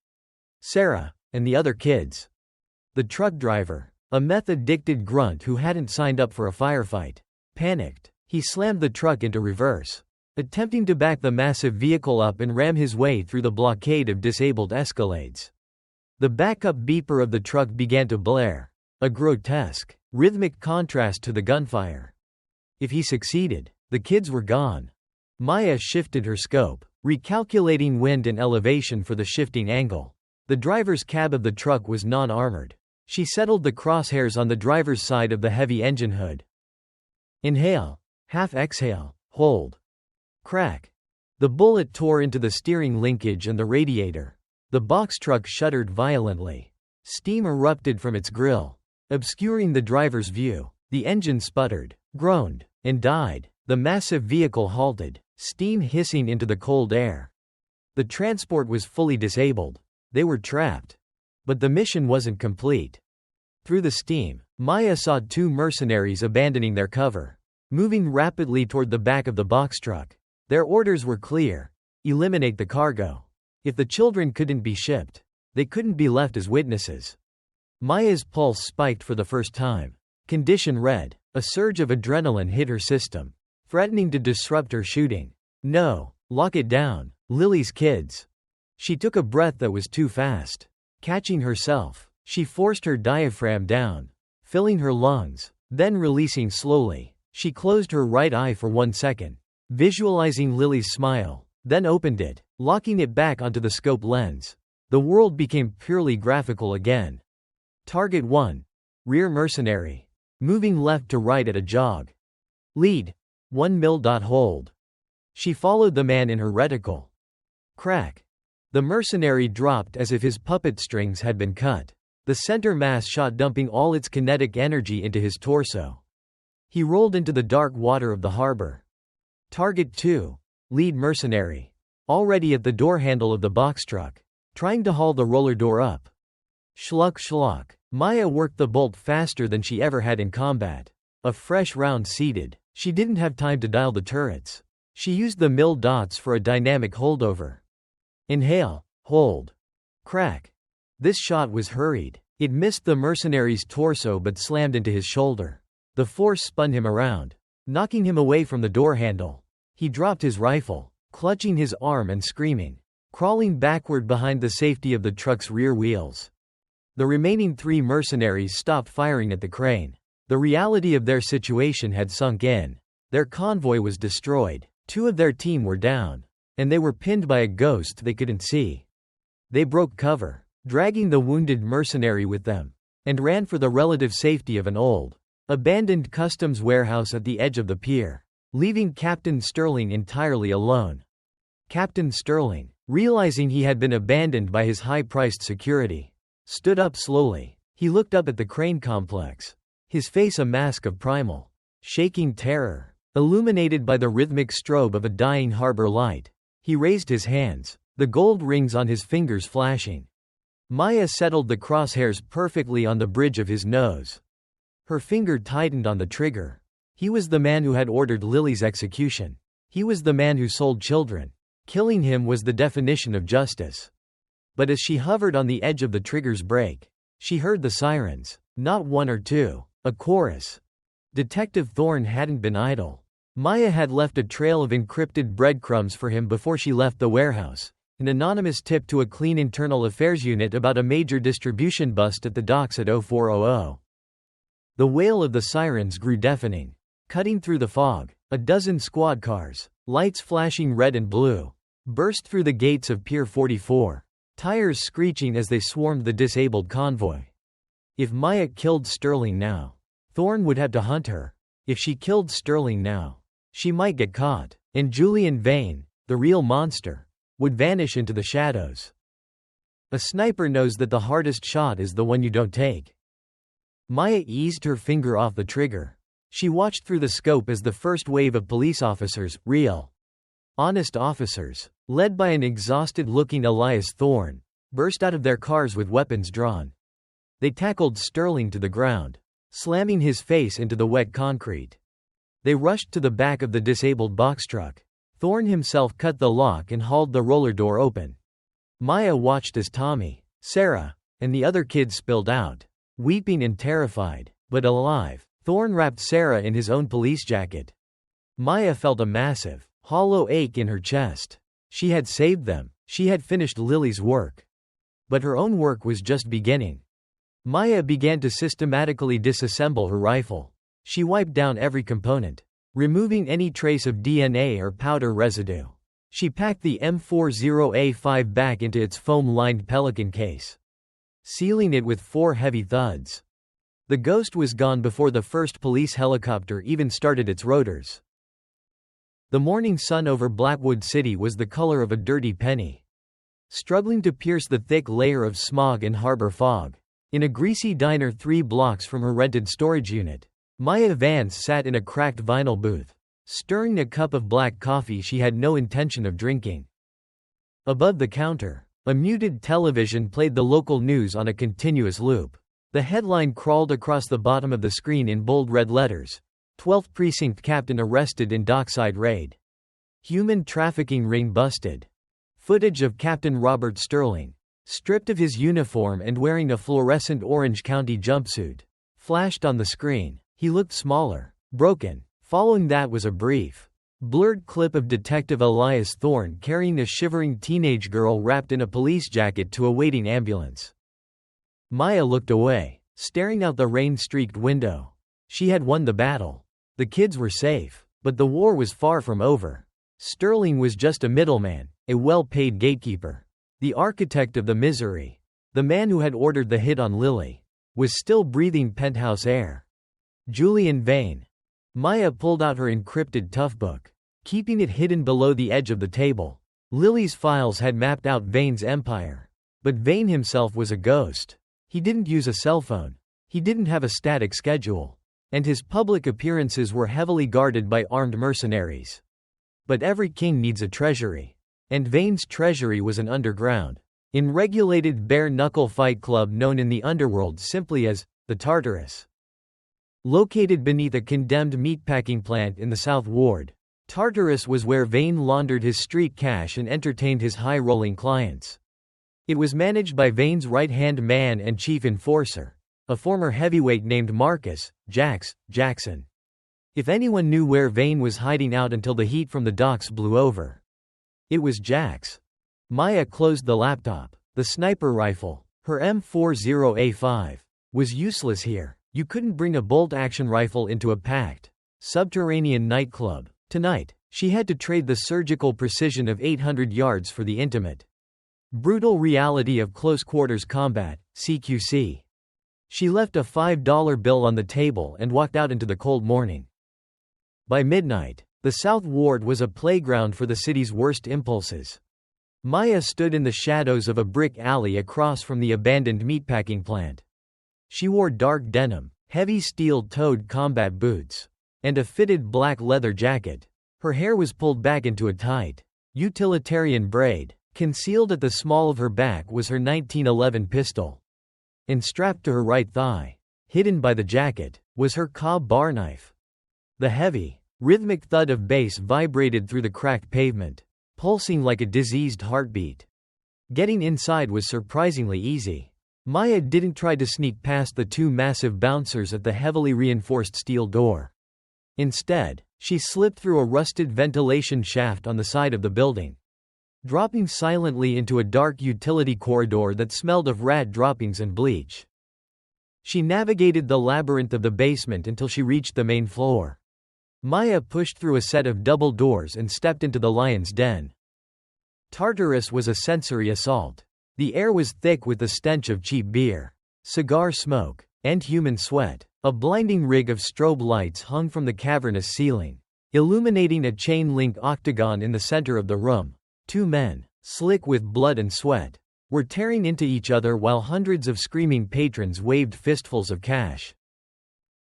Sarah, and the other kids. The truck driver, a meth-addicted grunt who hadn't signed up for a firefight, panicked. He slammed the truck into reverse, attempting to back the massive vehicle up and ram his way through the blockade of disabled Escalades. The backup beeper of the truck began to blare, a grotesque, rhythmic contrast to the gunfire. If he succeeded, the kids were gone. Maya shifted her scope, recalculating wind and elevation for the shifting angle. The driver's cab of the truck was non-armored. She settled the crosshairs on the driver's side of the heavy engine hood. Inhale, half exhale, hold. Crack. The bullet tore into the steering linkage and the radiator. The box truck shuddered violently. Steam erupted from its grill. obscuring the driver's view. The engine sputtered, groaned, and died. The massive vehicle halted, steam hissing into the cold air. The transport was fully disabled. They were trapped. But the mission wasn't complete. Through the steam, Maya saw two mercenaries abandoning their cover, moving rapidly toward the back of the box truck. Their orders were clear: eliminate the cargo. If the children couldn't be shipped, they couldn't be left as witnesses. Maya's pulse spiked for the first time. Condition red. A surge of adrenaline hit her system, threatening to disrupt her shooting. No, lock it down. Lily's kids. She took a breath that was too fast. Catching herself, she forced her diaphragm down, filling her lungs, then releasing slowly. She closed her right eye for 1 second, visualizing Lily's smile, then opened it, locking it back onto the scope lens. The world became purely graphical again. Target 1. Rear mercenary. Moving left to right at a jog. Lead. 1 mil. Hold. She followed the man in her reticle. Crack. The mercenary dropped as if his puppet strings had been cut. The center mass shot, dumping all its kinetic energy into his torso. He rolled into the dark water of the harbor. Target 2. Lead mercenary. Already at the door handle of the box truck, trying to haul the roller door up. Schluck schluck. Maya worked the bolt faster than she ever had in combat. A fresh round seeded. She didn't have time to dial the turrets. She used the mil dots for a dynamic holdover. Inhale, hold. Crack. This shot was hurried. It missed the mercenary's torso but slammed into his shoulder. The force spun him around, knocking him away from the door handle. He dropped his rifle, clutching his arm and screaming, crawling backward behind the safety of the truck's rear wheels. The remaining 3 mercenaries stopped firing at the crane. The reality of their situation had sunk in. Their convoy was destroyed. 2 of their team were down, and they were pinned by a ghost they couldn't see. They broke cover, dragging the wounded mercenary with them, and ran for the relative safety of an old, abandoned customs warehouse at the edge of the pier, leaving Captain Sterling entirely alone. Captain Sterling, realizing he had been abandoned by his high-priced security, stood up slowly. He looked up at the crane complex, his face a mask of primal, shaking terror, illuminated by the rhythmic strobe of a dying harbor light. He raised his hands, the gold rings on his fingers flashing. Maya settled the crosshairs perfectly on the bridge of his nose. Her finger tightened on the trigger. He was the man who had ordered Lily's execution. He was the man who sold children. Killing him was the definition of justice. But as she hovered on the edge of the trigger's brake, she heard the sirens. Not 1 or 2, a chorus. Detective Thorne hadn't been idle. Maya had left a trail of encrypted breadcrumbs for him before she left the warehouse. An anonymous tip to a clean internal affairs unit about a major distribution bust at the docks at 0400. The wail of the sirens grew deafening, cutting through the fog. A dozen squad cars, lights flashing red and blue, burst through the gates of Pier 44, tires screeching as they swarmed the disabled convoy. If Maya killed Sterling now, Thorne would have to hunt her. If she killed Sterling now, she might get caught, and Julian Vane, the real monster, would vanish into the shadows. A sniper knows that the hardest shot is the one you don't take. Maya eased her finger off the trigger. She watched through the scope as the first wave of police officers, real, honest officers, led by an exhausted-looking Elias Thorne, burst out of their cars with weapons drawn. They tackled Sterling to the ground, slamming his face into the wet concrete. They rushed to the back of the disabled box truck. Thorne himself cut the lock and hauled the roller door open. Maya watched as Tommy, Sarah, and the other kids spilled out, weeping and terrified, but alive. Thorne wrapped Sarah in his own police jacket. Maya felt a massive, hollow ache in her chest. She had saved them. She had finished Lily's work. But her own work was just beginning. Maya began to systematically disassemble her rifle. She wiped down every component, removing any trace of DNA or powder residue. She packed the M40A5 back into its foam-lined Pelican case, sealing it with 4 heavy thuds. The ghost was gone before the first police helicopter even started its rotors. The morning sun over Blackwood City was the color of a dirty penny, struggling to pierce the thick layer of smog and harbor fog. In a greasy diner 3 blocks from her rented storage unit, Maya Vance sat in a cracked vinyl booth, stirring a cup of black coffee she had no intention of drinking. Above the counter, a muted television played the local news on a continuous loop. The headline crawled across the bottom of the screen in bold red letters: 12th Precinct Captain arrested in dockside raid. Human trafficking ring busted. Footage of Captain Robert Sterling, stripped of his uniform and wearing a fluorescent Orange County jumpsuit, flashed on the screen. He looked smaller, broken. Following that was a brief, blurred clip of Detective Elias Thorne carrying a shivering teenage girl wrapped in a police jacket to a waiting ambulance. Maya looked away, staring out the rain-streaked window. She had won the battle. The kids were safe, but the war was far from over. Sterling was just a middleman, a well-paid gatekeeper. The architect of the misery, the man who had ordered the hit on Lily, was still breathing penthouse air. Julian Vane. Maya pulled out her encrypted toughbook, keeping it hidden below the edge of the table. Lily's files had mapped out Vane's empire. But Vane himself was a ghost. He didn't use a cell phone. He didn't have a static schedule. And his public appearances were heavily guarded by armed mercenaries. But every king needs a treasury. And Vane's treasury was an underground, unregulated bare-knuckle fight club known in the underworld simply as the Tartarus. Located beneath a condemned meatpacking plant in the South Ward, Tartarus was where Vane laundered his street cash and entertained his high-rolling clients. It was managed by Vane's right-hand man and chief enforcer, a former heavyweight named Marcus Jackson. If anyone knew where Vane was hiding out until the heat from the docks blew over, it was Jax. Maya closed the laptop. The sniper rifle, her M40A5, was useless here. You couldn't bring a bolt-action rifle into a packed, subterranean nightclub. Tonight, she had to trade the surgical precision of 800 yards for the intimate, brutal reality of close-quarters combat, CQC. She left a $5 bill on the table and walked out into the cold morning. By midnight, the South Ward was a playground for the city's worst impulses. Maya stood in the shadows of a brick alley across from the abandoned meatpacking plant. She wore dark denim, heavy steel-toed combat boots, and a fitted black leather jacket. Her hair was pulled back into a tight, utilitarian braid. Concealed at the small of her back was her 1911 pistol. And strapped to her right thigh, hidden by the jacket, was her Cobb bar knife. The heavy, rhythmic thud of bass vibrated through the cracked pavement, pulsing like a diseased heartbeat. Getting inside was surprisingly easy. Maya didn't try to sneak past the 2 massive bouncers at the heavily reinforced steel door. Instead, she slipped through a rusted ventilation shaft on the side of the building, dropping silently into a dark utility corridor that smelled of rat droppings and bleach. She navigated the labyrinth of the basement until she reached the main floor. Maya pushed through a set of double doors and stepped into the lion's den. Tartarus was a sensory assault. The air was thick with the stench of cheap beer, cigar smoke, and human sweat. A blinding rig of strobe lights hung from the cavernous ceiling, illuminating a chain-link octagon in the center of the room. 2 men, slick with blood and sweat, were tearing into each other while hundreds of screaming patrons waved fistfuls of cash.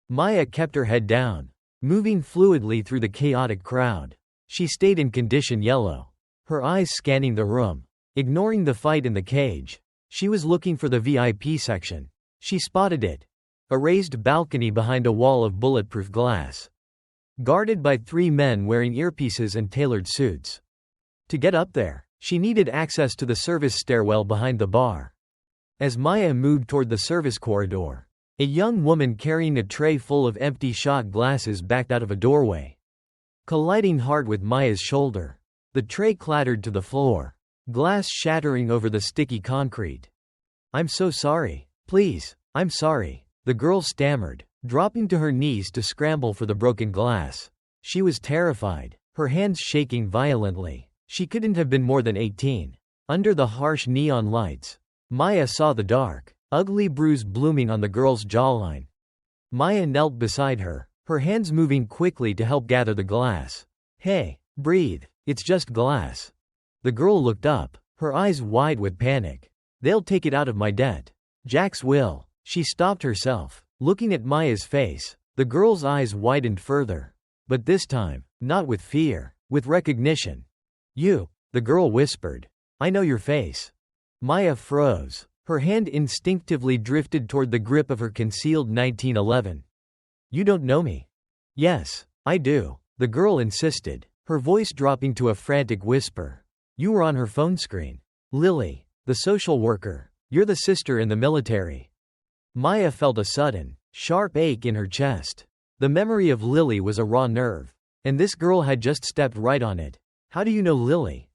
Maya kept her head down, moving fluidly through the chaotic crowd. She stayed in condition yellow, her eyes scanning the room, ignoring the fight in the cage. She was looking for the VIP section. She spotted it, a raised balcony behind a wall of bulletproof glass, guarded by 3 men wearing earpieces and tailored suits. To get up there, she needed access to the service stairwell behind the bar. As Maya moved toward the service corridor, a young woman carrying a tray full of empty shot glasses backed out of a doorway, colliding hard with Maya's shoulder. The tray clattered to the floor, glass shattering over the sticky concrete. "I'm so sorry. Please, I'm sorry," the girl stammered, dropping to her knees to scramble for the broken glass. She was terrified, her hands shaking violently. She couldn't have been more than 18. Under the harsh neon lights, Maya saw the dark, ugly bruise blooming on the girl's jawline. Maya knelt beside her, her hands moving quickly to help gather the glass. "Hey, breathe, it's just glass." The girl looked up, her eyes wide with panic. "They'll take it out of my debt." "Jax will," She stopped herself, looking at Maya's face. The girl's eyes widened further. But this time, not with fear, with recognition. You, the girl whispered. I know your face. Maya froze. Her hand instinctively drifted toward the grip of her concealed 1911. You don't know me. Yes, I do, the girl insisted, her voice dropping to a frantic whisper. You were on her phone screen. Lily, the social worker. You're the sister in the military. Maya felt a sudden, sharp ache in her chest. The memory of Lily was a raw nerve. And this girl had just stepped right on it. How do you know Lily?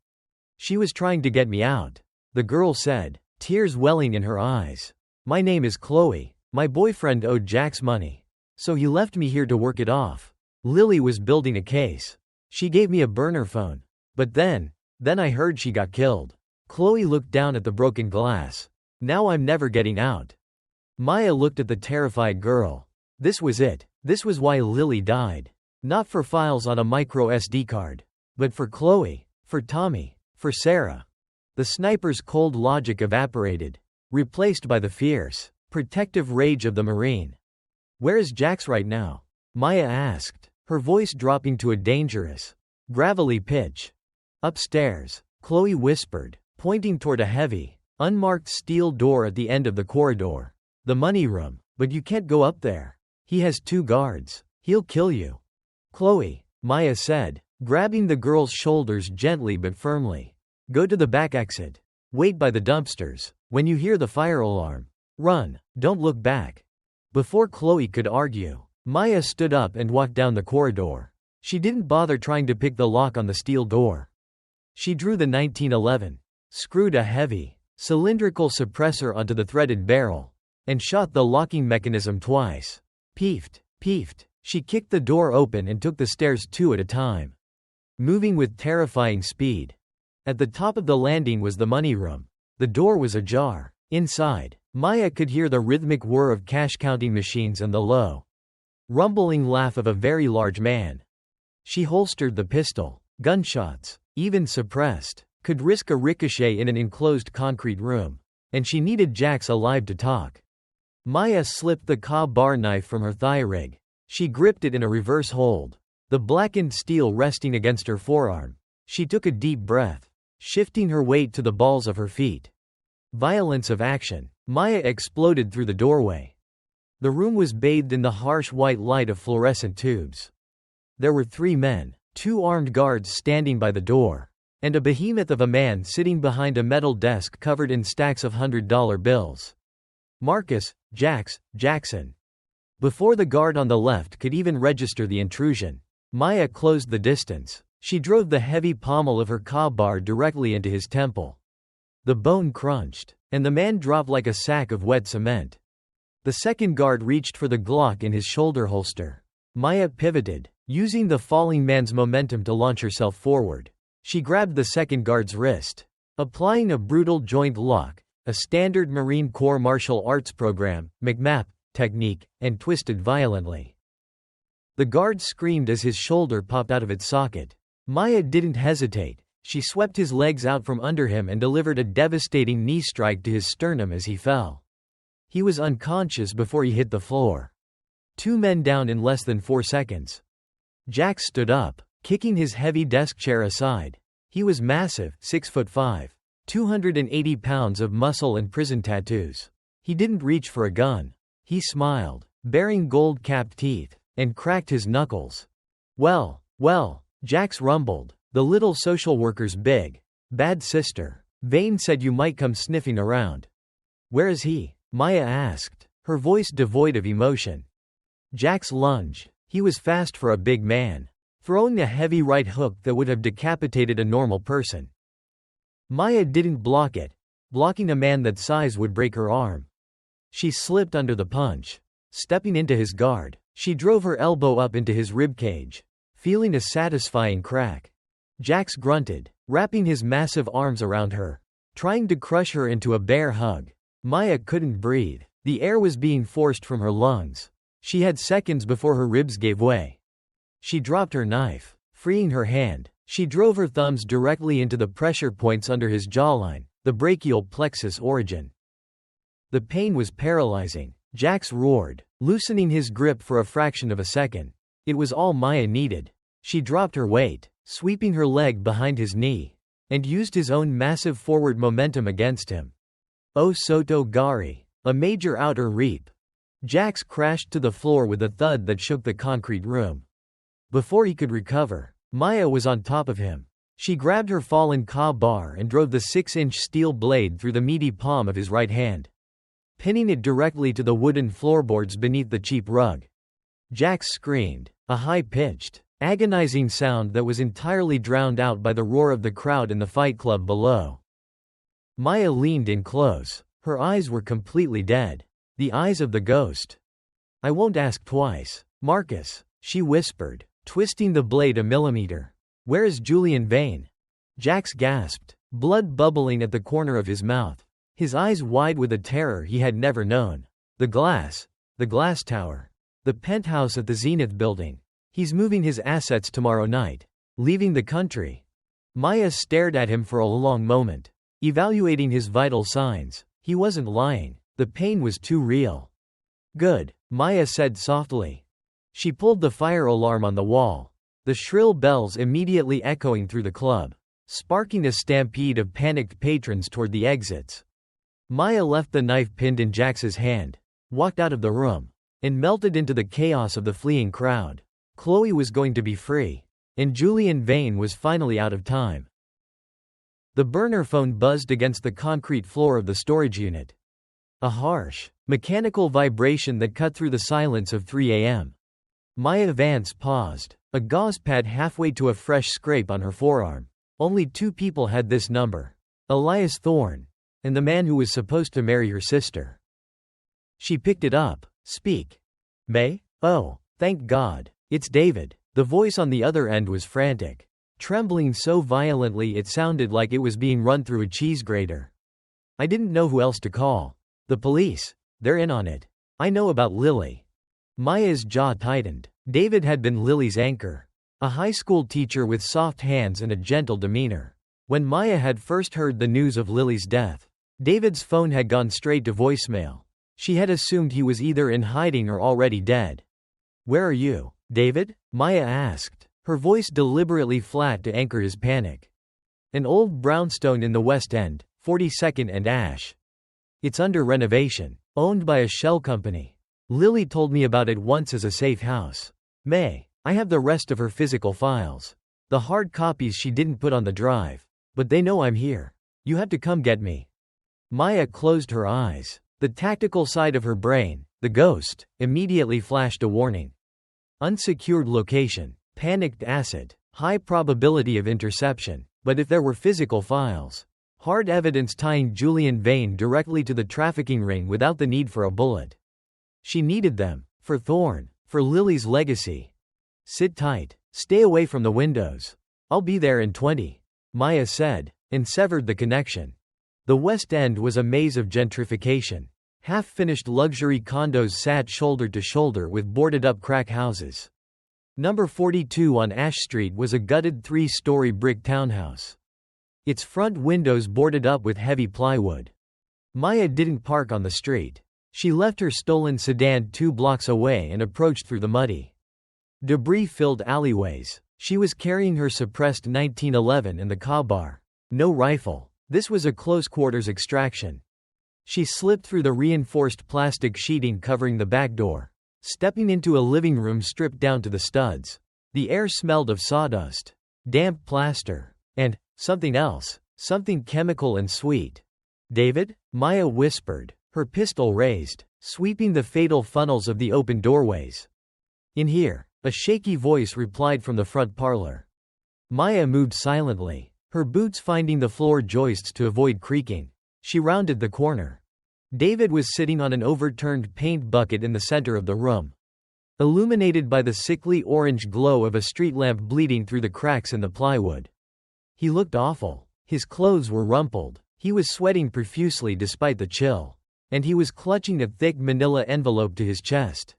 She was trying to get me out, the girl said, tears welling in her eyes. My name is Chloe. My boyfriend owed Jack's money. So he left me here to work it off. Lily was building a case. She gave me a burner phone. But then I heard she got killed. Chloe looked down at the broken glass. Now I'm never getting out. Maya looked at the terrified girl. This was it. This was why Lily died. Not for files on a micro SD card. But for Chloe, for Tommy, for Sarah. The sniper's cold logic evaporated, replaced by the fierce, protective rage of the Marine. Where is Jax right now? Maya asked, her voice dropping to a dangerous, gravelly pitch. Upstairs, Chloe whispered, pointing toward a heavy, unmarked steel door at the end of the corridor. The money room. But you can't go up there. He has 2 guards. He'll kill you. Chloe, Maya said, grabbing the girl's shoulders gently but firmly. Go to the back exit. Wait by the dumpsters. When you hear the fire alarm, run. Don't look back. Before Chloe could argue, Maya stood up and walked down the corridor. She didn't bother trying to pick the lock on the steel door. She drew the 1911, screwed a heavy, cylindrical suppressor onto the threaded barrel, and shot the locking mechanism twice. Peefed. She kicked the door open and took the stairs 2 at a time, moving with terrifying speed. At the top of the landing was the money room. The door was ajar. Inside, Maya could hear the rhythmic whir of cash-counting machines and the low, rumbling laugh of a very large man. She holstered the pistol. Gunshots, even suppressed, could risk a ricochet in an enclosed concrete room. And she needed Jax alive to talk. Maya slipped the bar knife from her thigh rig. She gripped it in a reverse hold, the blackened steel resting against her forearm. She took a deep breath, shifting her weight to the balls of her feet. Violence of action. Maya exploded through the doorway. The room was bathed in the harsh white light of fluorescent tubes. There were 3 men, 2 armed guards standing by the door, and a behemoth of a man sitting behind a metal desk covered in stacks of $100 bills. Marcus, Jackson. Before the guard on the left could even register the intrusion, Maya closed the distance. She drove the heavy pommel of her bar directly into his temple. The bone crunched, and the man dropped like a sack of wet cement. The second guard reached for the Glock in his shoulder holster. Maya pivoted, using the falling man's momentum to launch herself forward. She grabbed the second guard's wrist, applying a brutal joint lock, a standard Marine Corps martial arts program, McMap, technique, and twisted violently. The guard screamed as his shoulder popped out of its socket. Maya didn't hesitate. She swept his legs out from under him and delivered a devastating knee strike to his sternum as he fell. He was unconscious before he hit the floor. 2 men down in less than 4 seconds. Jax stood up, kicking his heavy desk chair aside. He was massive, 6'5", 280 pounds of muscle and prison tattoos. He didn't reach for a gun. He smiled, baring gold-capped teeth, and cracked his knuckles. Well, Jax rumbled. The little social worker's big, bad sister. Vane said you might come sniffing around. Where is he? Maya asked, her voice devoid of emotion. Jax lunged. He was fast for a big man, throwing a heavy right hook that would have decapitated a normal person. Maya didn't block it. Blocking a man that size would break her arm. She slipped under the punch. Stepping into his guard, she drove her elbow up into his ribcage, feeling a satisfying crack. Jax grunted, wrapping his massive arms around her, trying to crush her into a bear hug. Maya couldn't breathe. The air was being forced from her lungs. She had seconds before her ribs gave way. She dropped her knife. Freeing her hand, she drove her thumbs directly into the pressure points under his jawline, the brachial plexus origin. The pain was paralyzing, Jax roared, loosening his grip for a fraction of a second. It was all Maya needed. She dropped her weight, sweeping her leg behind his knee, and used his own massive forward momentum against him. Oh Soto Gari, a major outer reap. Jax crashed to the floor with a thud that shook the concrete room. Before he could recover, Maya was on top of him. She grabbed her fallen bar and drove the 6-inch steel blade through the meaty palm of his right hand, pinning it directly to the wooden floorboards beneath the cheap rug. Jax screamed, a high-pitched, agonizing sound that was entirely drowned out by the roar of the crowd in the fight club below. Maya leaned in close. Her eyes were completely dead. The eyes of the ghost. I won't ask twice. Marcus, she whispered, twisting the blade a millimeter. Where is Julian Vane? Jax gasped, blood bubbling at the corner of his mouth. His eyes wide with a terror he had never known. The glass tower. The penthouse at the Zenith building. He's moving his assets tomorrow night. Leaving the country. Maya stared at him for a long moment, evaluating his vital signs. He wasn't lying. The pain was too real. Good, Maya said softly. She pulled the fire alarm on the wall, the shrill bells immediately echoing through the club, sparking a stampede of panicked patrons toward the exits. Maya left the knife pinned in Jax's hand, walked out of the room, and melted into the chaos of the fleeing crowd. Chloe was going to be free, and Julian Vane was finally out of time. The burner phone buzzed against the concrete floor of the storage unit. A harsh, mechanical vibration that cut through the silence of 3 a.m. Maya Vance paused, a gauze pad halfway to a fresh scrape on her forearm. Only 2 people had this number. Elias Thorne, and the man who was supposed to marry her sister. She picked it up. Speak. May? Oh, thank God. It's David. The voice on the other end was frantic, trembling so violently it sounded like it was being run through a cheese grater. I didn't know who else to call. The police. They're in on it. I know about Lily. Maya's jaw tightened. David had been Lily's anchor. A high school teacher with soft hands and a gentle demeanor. When Maya had first heard the news of Lily's death, David's phone had gone straight to voicemail. She had assumed he was either in hiding or already dead. Where are you, David? Maya asked, her voice deliberately flat to anchor his panic. An old brownstone in the West End, 42nd and Ash. It's under renovation, owned by a shell company. Lily told me about it once as a safe house. May, I have the rest of her physical files. The hard copies she didn't put on the drive. But they know I'm here. You have to come get me. Maya closed her eyes. The tactical side of her brain, the ghost, immediately flashed a warning. Unsecured location, panicked asset, high probability of interception. But if there were physical files, hard evidence tying Julian Vane directly to the trafficking ring without the need for a bullet. She needed them, for Thorne, for Lily's legacy. Sit tight, stay away from the windows. I'll be there in 20, Maya said, and severed the connection. The West End was a maze of gentrification. Half-finished luxury condos sat shoulder to shoulder with boarded-up crack houses. Number 42 on Ash Street was a gutted 3-story brick townhouse. Its front windows boarded up with heavy plywood. Maya didn't park on the street. She left her stolen sedan 2 blocks away and approached through the muddy, debris-filled alleyways. She was carrying her suppressed 1911 and the car. No rifle. This was a close-quarters extraction. She slipped through the reinforced plastic sheeting covering the back door, stepping into a living room stripped down to the studs. The air smelled of sawdust, damp plaster, and something else, something chemical and sweet. David? Maya whispered, her pistol raised, sweeping the fatal funnels of the open doorways. In here, a shaky voice replied from the front parlor. Maya moved silently, her boots finding the floor joists to avoid creaking. She rounded the corner. David was sitting on an overturned paint bucket in the center of the room, illuminated by the sickly orange glow of a street lamp bleeding through the cracks in the plywood. He looked awful. His clothes were rumpled. He was sweating profusely despite the chill. And he was clutching a thick manila envelope to his chest.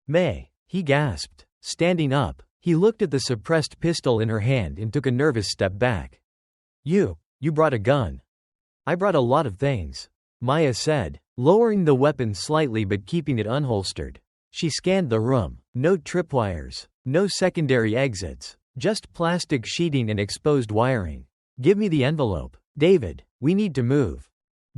May, he gasped. Standing up, he looked at the suppressed pistol in her hand and took a nervous step back. You brought a gun. I brought a lot of things, Maya said, lowering the weapon slightly but keeping it unholstered. She scanned the room. No tripwires, no secondary exits, just plastic sheeting and exposed wiring. Give me the envelope. David, we need to move.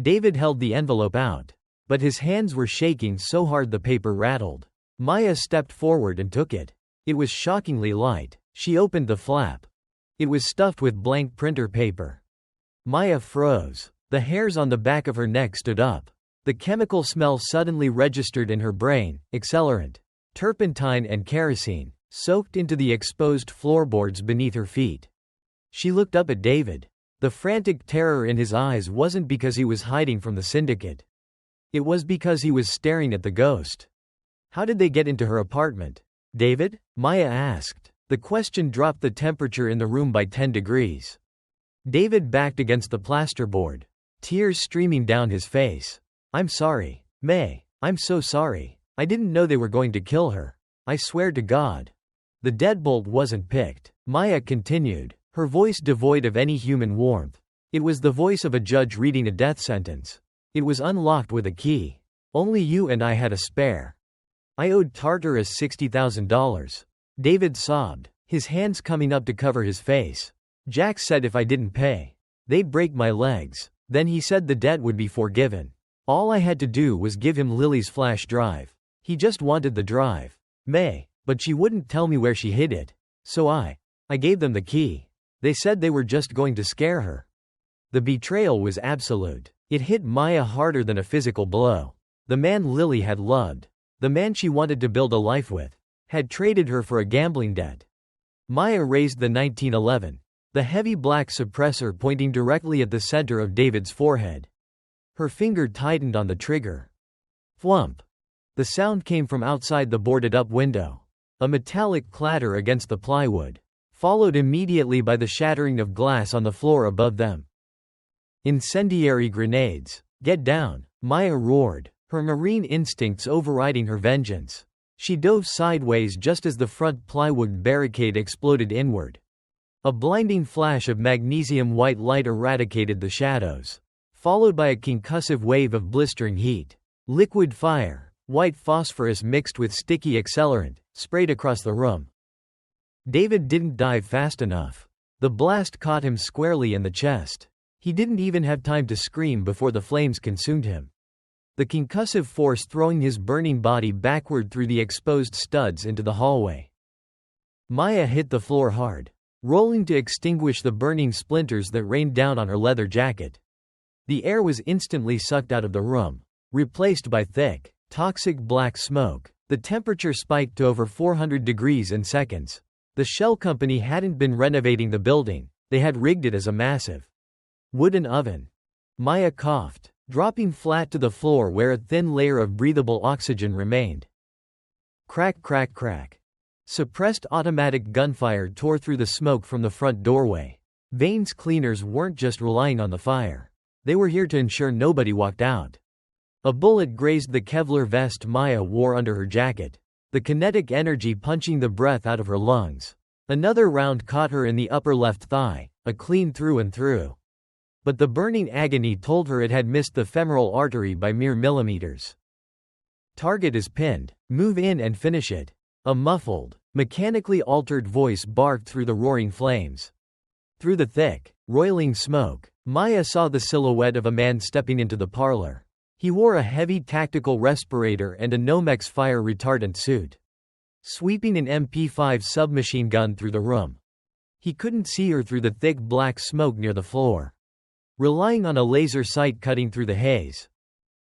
David held the envelope out, but his hands were shaking so hard the paper rattled. Maya stepped forward and took it. It was shockingly light. She opened the flap. It was stuffed with blank printer paper. Maya froze. The hairs on the back of her neck stood up. The chemical smell suddenly registered in her brain: accelerant, turpentine and kerosene, soaked into the exposed floorboards beneath her feet. She looked up at David. The frantic terror in his eyes wasn't because he was hiding from the syndicate. It was because he was staring at the ghost. How did they get into her apartment? David? Maya asked. The question dropped the temperature in the room by 10 degrees. David backed against the plasterboard, tears streaming down his face. I'm sorry, May. I'm so sorry. I didn't know they were going to kill her. I swear to God. The deadbolt wasn't picked. Maya continued, her voice devoid of any human warmth. It was the voice of a judge reading a death sentence. It was unlocked with a key. Only you and I had a spare. I owed Tartarus $60,000. David sobbed, his hands coming up to cover his face. Jack said if I didn't pay, they'd break my legs. Then he said the debt would be forgiven. All I had to do was give him Lily's flash drive. He just wanted the drive. May, but she wouldn't tell me where she hid it. So I gave them the key. They said they were just going to scare her. The betrayal was absolute. It hit Maya harder than a physical blow. The man Lily had loved, the man she wanted to build a life with, had traded her for a gambling debt. Maya raised the 1911, the heavy black suppressor pointing directly at the center of David's forehead. Her finger tightened on the trigger. Thwump. The sound came from outside the boarded-up window. A metallic clatter against the plywood, followed immediately by the shattering of glass on the floor above them. Incendiary grenades. Get down, Maya roared, her marine instincts overriding her vengeance. She dove sideways just as the front plywood barricade exploded inward. A blinding flash of magnesium white light eradicated the shadows, followed by a concussive wave of blistering heat. Liquid fire, white phosphorus mixed with sticky accelerant, sprayed across the room. David didn't dive fast enough. The blast caught him squarely in the chest. He didn't even have time to scream before the flames consumed him, the concussive force throwing his burning body backward through the exposed studs into the hallway. Maya hit the floor hard, rolling to extinguish the burning splinters that rained down on her leather jacket. The air was instantly sucked out of the room, replaced by thick, toxic black smoke. The temperature spiked to over 400 degrees in seconds. The shell company hadn't been renovating the building, they had rigged it as a massive wooden oven. Maya coughed, dropping flat to the floor where a thin layer of breathable oxygen remained. Crack, crack, crack. Suppressed automatic gunfire tore through the smoke from the front doorway. Vane's cleaners weren't just relying on the fire. They were here to ensure nobody walked out. A bullet grazed the Kevlar vest Maya wore under her jacket, the kinetic energy punching the breath out of her lungs. Another round caught her in the upper left thigh, a clean through and through. But the burning agony told her it had missed the femoral artery by mere millimeters. Target is pinned. Move in and finish it. A muffled, mechanically altered voice barked through the roaring flames. Through the thick, roiling smoke, Maya saw the silhouette of a man stepping into the parlor. He wore a heavy tactical respirator and a Nomex fire retardant suit, sweeping an MP5 submachine gun through the room. He couldn't see her through the thick black smoke near the floor, relying on a laser sight cutting through the haze.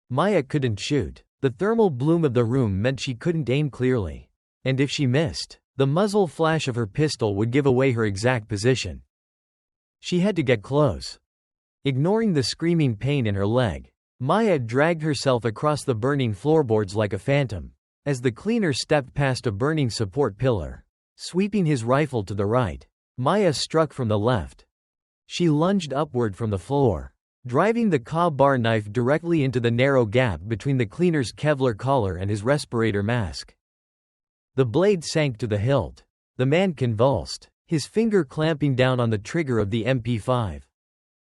Maya couldn't shoot. The thermal bloom of the room meant she couldn't aim clearly. And if she missed, the muzzle flash of her pistol would give away her exact position. She had to get close. Ignoring the screaming pain in her leg, Maya dragged herself across the burning floorboards like a phantom. As the cleaner stepped past a burning support pillar, sweeping his rifle to the right, Maya struck from the left. She lunged upward from the floor, driving the bar knife directly into the narrow gap between the cleaner's Kevlar collar and his respirator mask. The blade sank to the hilt. The man convulsed, his finger clamping down on the trigger of the MP5,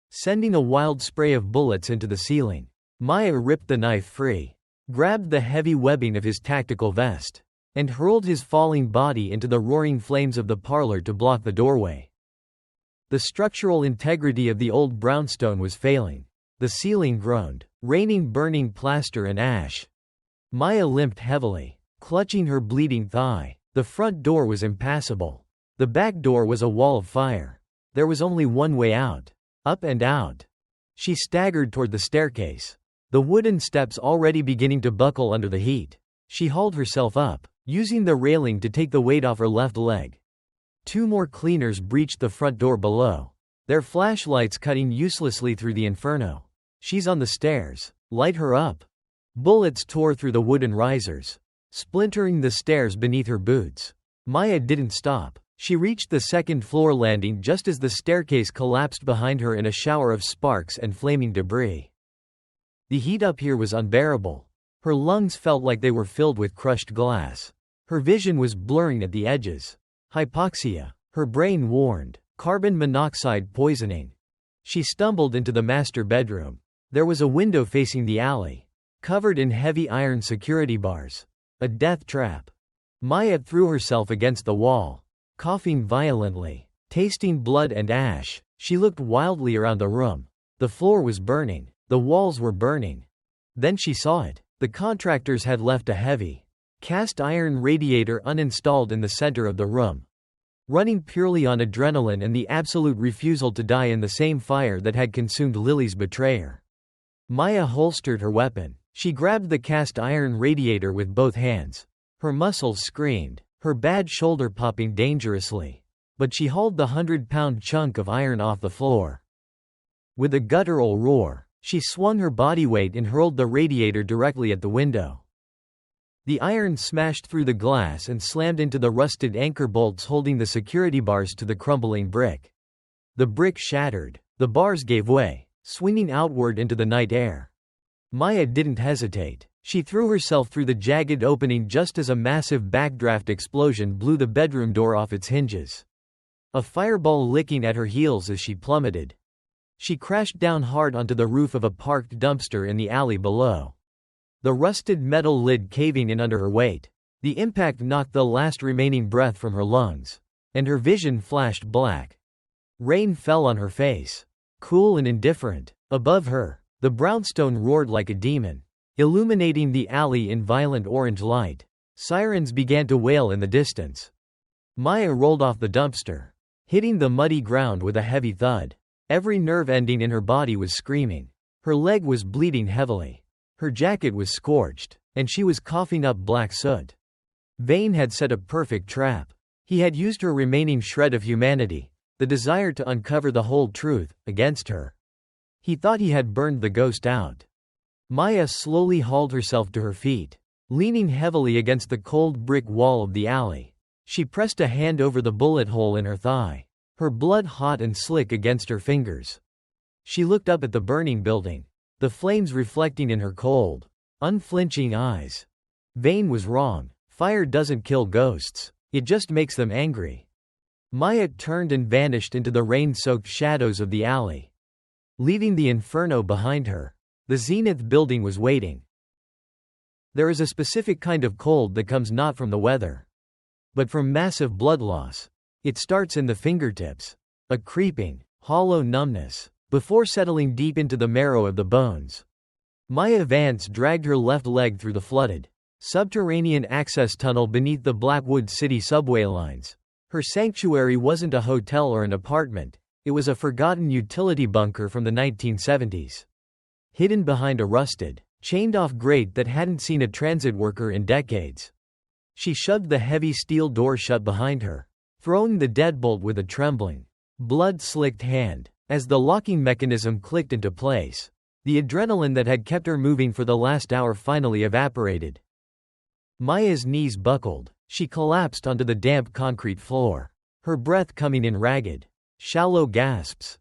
sending a wild spray of bullets into the ceiling. Maya ripped the knife free, grabbed the heavy webbing of his tactical vest, and hurled his falling body into the roaring flames of the parlor to block the doorway. The structural integrity of the old brownstone was failing. The ceiling groaned, raining burning plaster and ash. Maya limped heavily, clutching her bleeding thigh. The front door was impassable. The back door was a wall of fire. There was only one way out. Up and out. She staggered toward the staircase, the wooden steps already beginning to buckle under the heat. She hauled herself up, using the railing to take the weight off her left leg. 2 more cleaners breached the front door below, their flashlights cutting uselessly through the inferno. She's on the stairs. Light her up. Bullets tore through the wooden risers, splintering the stairs beneath her boots. Maya didn't stop. She reached the second-floor landing just as the staircase collapsed behind her in a shower of sparks and flaming debris. The heat up here was unbearable. Her lungs felt like they were filled with crushed glass. Her vision was blurring at the edges. Hypoxia. Her brain warned. Carbon monoxide poisoning. She stumbled into the master bedroom. There was a window facing the alley, covered in heavy iron security bars. A death trap. Maya threw herself against the wall, coughing violently, tasting blood and ash. She looked wildly around the room. The floor was burning. The walls were burning. Then she saw it. The contractors had left a heavy, cast iron radiator uninstalled in the center of the room, running purely on adrenaline and the absolute refusal to die in the same fire that had consumed Lily's betrayer. Maya holstered her weapon. She grabbed the cast iron radiator with both hands. Her muscles screamed, her bad shoulder popping dangerously. But she hauled the 100-pound chunk of iron off the floor. With a guttural roar, she swung her body weight and hurled the radiator directly at the window. The iron smashed through the glass and slammed into the rusted anchor bolts holding the security bars to the crumbling brick. The brick shattered. The bars gave way, swinging outward into the night air. Maya didn't hesitate. She threw herself through the jagged opening just as a massive backdraft explosion blew the bedroom door off its hinges, a fireball licking at her heels as she plummeted. She crashed down hard onto the roof of a parked dumpster in the alley below, the rusted metal lid caving in under her weight. The impact knocked the last remaining breath from her lungs, and her vision flashed black. Rain fell on her face, cool and indifferent. Above her, the brownstone roared like a demon, illuminating the alley in violent orange light. Sirens began to wail in the distance. Maya rolled off the dumpster, hitting the muddy ground with a heavy thud. Every nerve ending in her body was screaming. Her leg was bleeding heavily. Her jacket was scorched, and she was coughing up black soot. Vane had set a perfect trap. He had used her remaining shred of humanity, the desire to uncover the whole truth, against her. He thought he had burned the ghost out. Maya slowly hauled herself to her feet, leaning heavily against the cold brick wall of the alley. She pressed a hand over the bullet hole in her thigh, her blood hot and slick against her fingers. She looked up at the burning building, the flames reflecting in her cold, unflinching eyes. Vane was wrong. Fire doesn't kill ghosts. It just makes them angry. Maya turned and vanished into the rain-soaked shadows of the alley, leaving the inferno behind her. The Zenith building was waiting. There is a specific kind of cold that comes not from the weather, but from massive blood loss. It starts in the fingertips, a creeping, hollow numbness, before settling deep into the marrow of the bones. Maya Vance dragged her left leg through the flooded, subterranean access tunnel beneath the Blackwood City subway lines. Her sanctuary wasn't a hotel or an apartment, it was a forgotten utility bunker from the 1970s. Hidden behind a rusted, chained-off grate that hadn't seen a transit worker in decades. She shoved the heavy steel door shut behind her, throwing the deadbolt with a trembling, blood-slicked hand. As the locking mechanism clicked into place, the adrenaline that had kept her moving for the last hour finally evaporated. Maya's knees buckled. She collapsed onto the damp concrete floor, her breath coming in ragged, shallow gasps.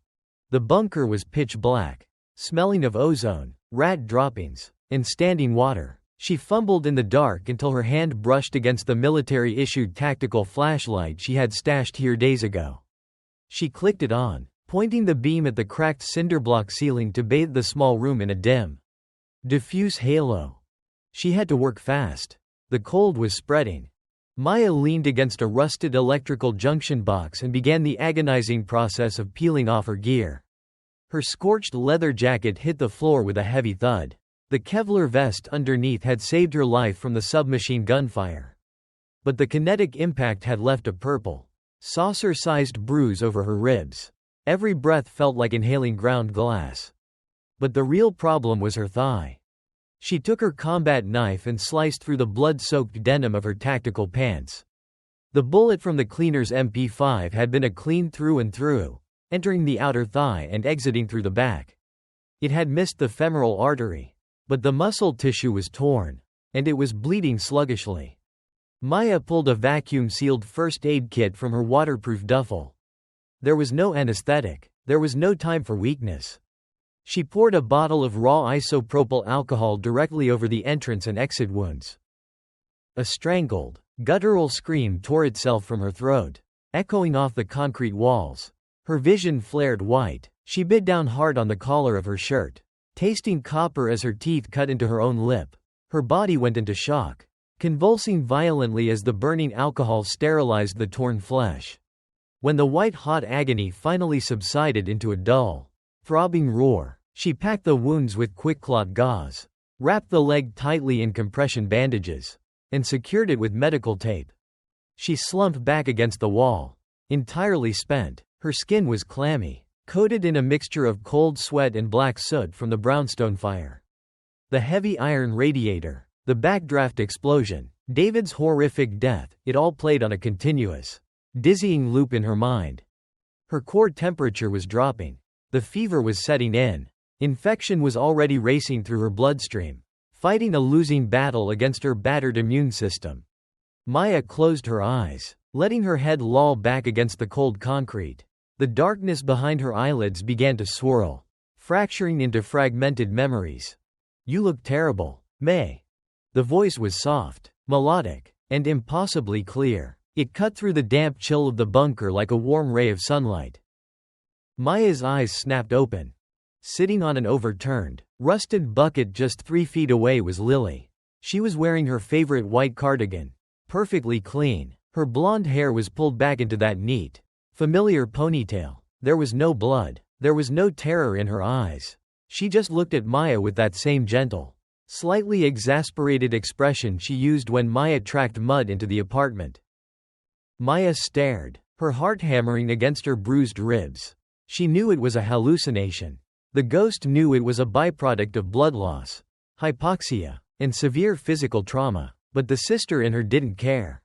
The bunker was pitch black, smelling of ozone, rat droppings, and standing water. She fumbled in the dark until her hand brushed against the military-issued tactical flashlight she had stashed here days ago. She clicked it on, pointing the beam at the cracked cinderblock ceiling to bathe the small room in a dim, Diffuse halo. She had to work fast. The cold was spreading. Maya leaned against a rusted electrical junction box and began the agonizing process of peeling off her gear. Her scorched leather jacket hit the floor with a heavy thud. The Kevlar vest underneath had saved her life from the submachine gunfire. But the kinetic impact had left a purple, saucer-sized bruise over her ribs. Every breath felt like inhaling ground glass. But the real problem was her thigh. She took her combat knife and sliced through the blood-soaked denim of her tactical pants. The bullet from the cleaner's MP5 had been a clean through and through, entering the outer thigh and exiting through the back. It had missed the femoral artery, but the muscle tissue was torn, and it was bleeding sluggishly. Maya pulled a vacuum-sealed first aid kit from her waterproof duffel. There was no anesthetic. There was no time for weakness. She poured a bottle of raw isopropyl alcohol directly over the entrance and exit wounds. A strangled, guttural scream tore itself from her throat, echoing off the concrete walls. Her vision flared white. She bit down hard on the collar of her shirt, tasting copper as her teeth cut into her own lip. Her body went into shock, convulsing violently as the burning alcohol sterilized the torn flesh. When the white-hot agony finally subsided into a dull, throbbing roar, she packed the wounds with quick-clot gauze, wrapped the leg tightly in compression bandages, and secured it with medical tape. She slumped back against the wall, entirely spent. Her skin was clammy, coated in a mixture of cold sweat and black soot from the brownstone fire. The heavy iron radiator, the backdraft explosion, David's horrific death, it all played on a continuous, dizzying loop in her mind. Her core temperature was dropping. The fever was setting in. Infection was already racing through her bloodstream, fighting a losing battle against her battered immune system. Maya closed her eyes, letting her head loll back against the cold concrete. The darkness behind her eyelids began to swirl, fracturing into fragmented memories. "You look terrible, May." The voice was soft, melodic, and impossibly clear. It cut through the damp chill of the bunker like a warm ray of sunlight. Maya's eyes snapped open. Sitting on an overturned, rusted bucket just 3 feet away was Lily. She was wearing her favorite white cardigan, perfectly clean. Her blonde hair was pulled back into that neat, familiar ponytail. There was no blood. There was no terror in her eyes. She just looked at Maya with that same gentle, slightly exasperated expression she used when Maya tracked mud into the apartment. Maya stared, her heart hammering against her bruised ribs. She knew it was a hallucination. The ghost knew it was a byproduct of blood loss, hypoxia, and severe physical trauma, but the sister in her didn't care.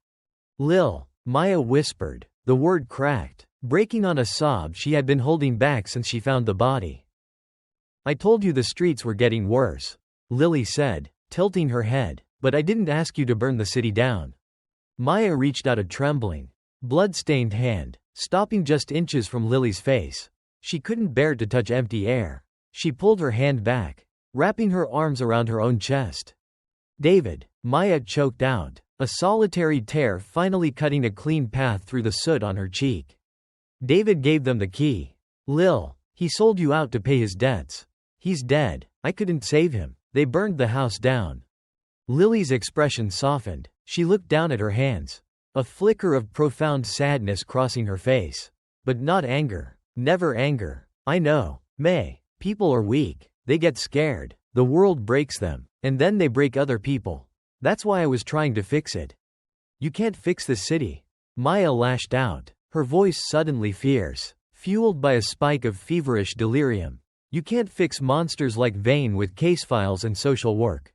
"Lil," Maya whispered. The word cracked, breaking on a sob she had been holding back since she found the body. "I told you the streets were getting worse," Lily said, tilting her head, "but I didn't ask you to burn the city down." Maya reached out a trembling, blood-stained hand, stopping just inches from Lily's face. She couldn't bear to touch empty air. She pulled her hand back, wrapping her arms around her own chest. "David," Maya choked out, a solitary tear finally cutting a clean path through the soot on her cheek. "David gave them the key. Lil, he sold you out to pay his debts. He's dead. I couldn't save him. They burned the house down." Lily's expression softened. She looked down at her hands, a flicker of profound sadness crossing her face. But not anger. Never anger. "I know, May. People are weak. They get scared. The world breaks them, and then they break other people. That's why I was trying to fix it." "You can't fix the city," Maya lashed out, her voice suddenly fierce, fueled by a spike of feverish delirium. "You can't fix monsters like Vane with case files and social work.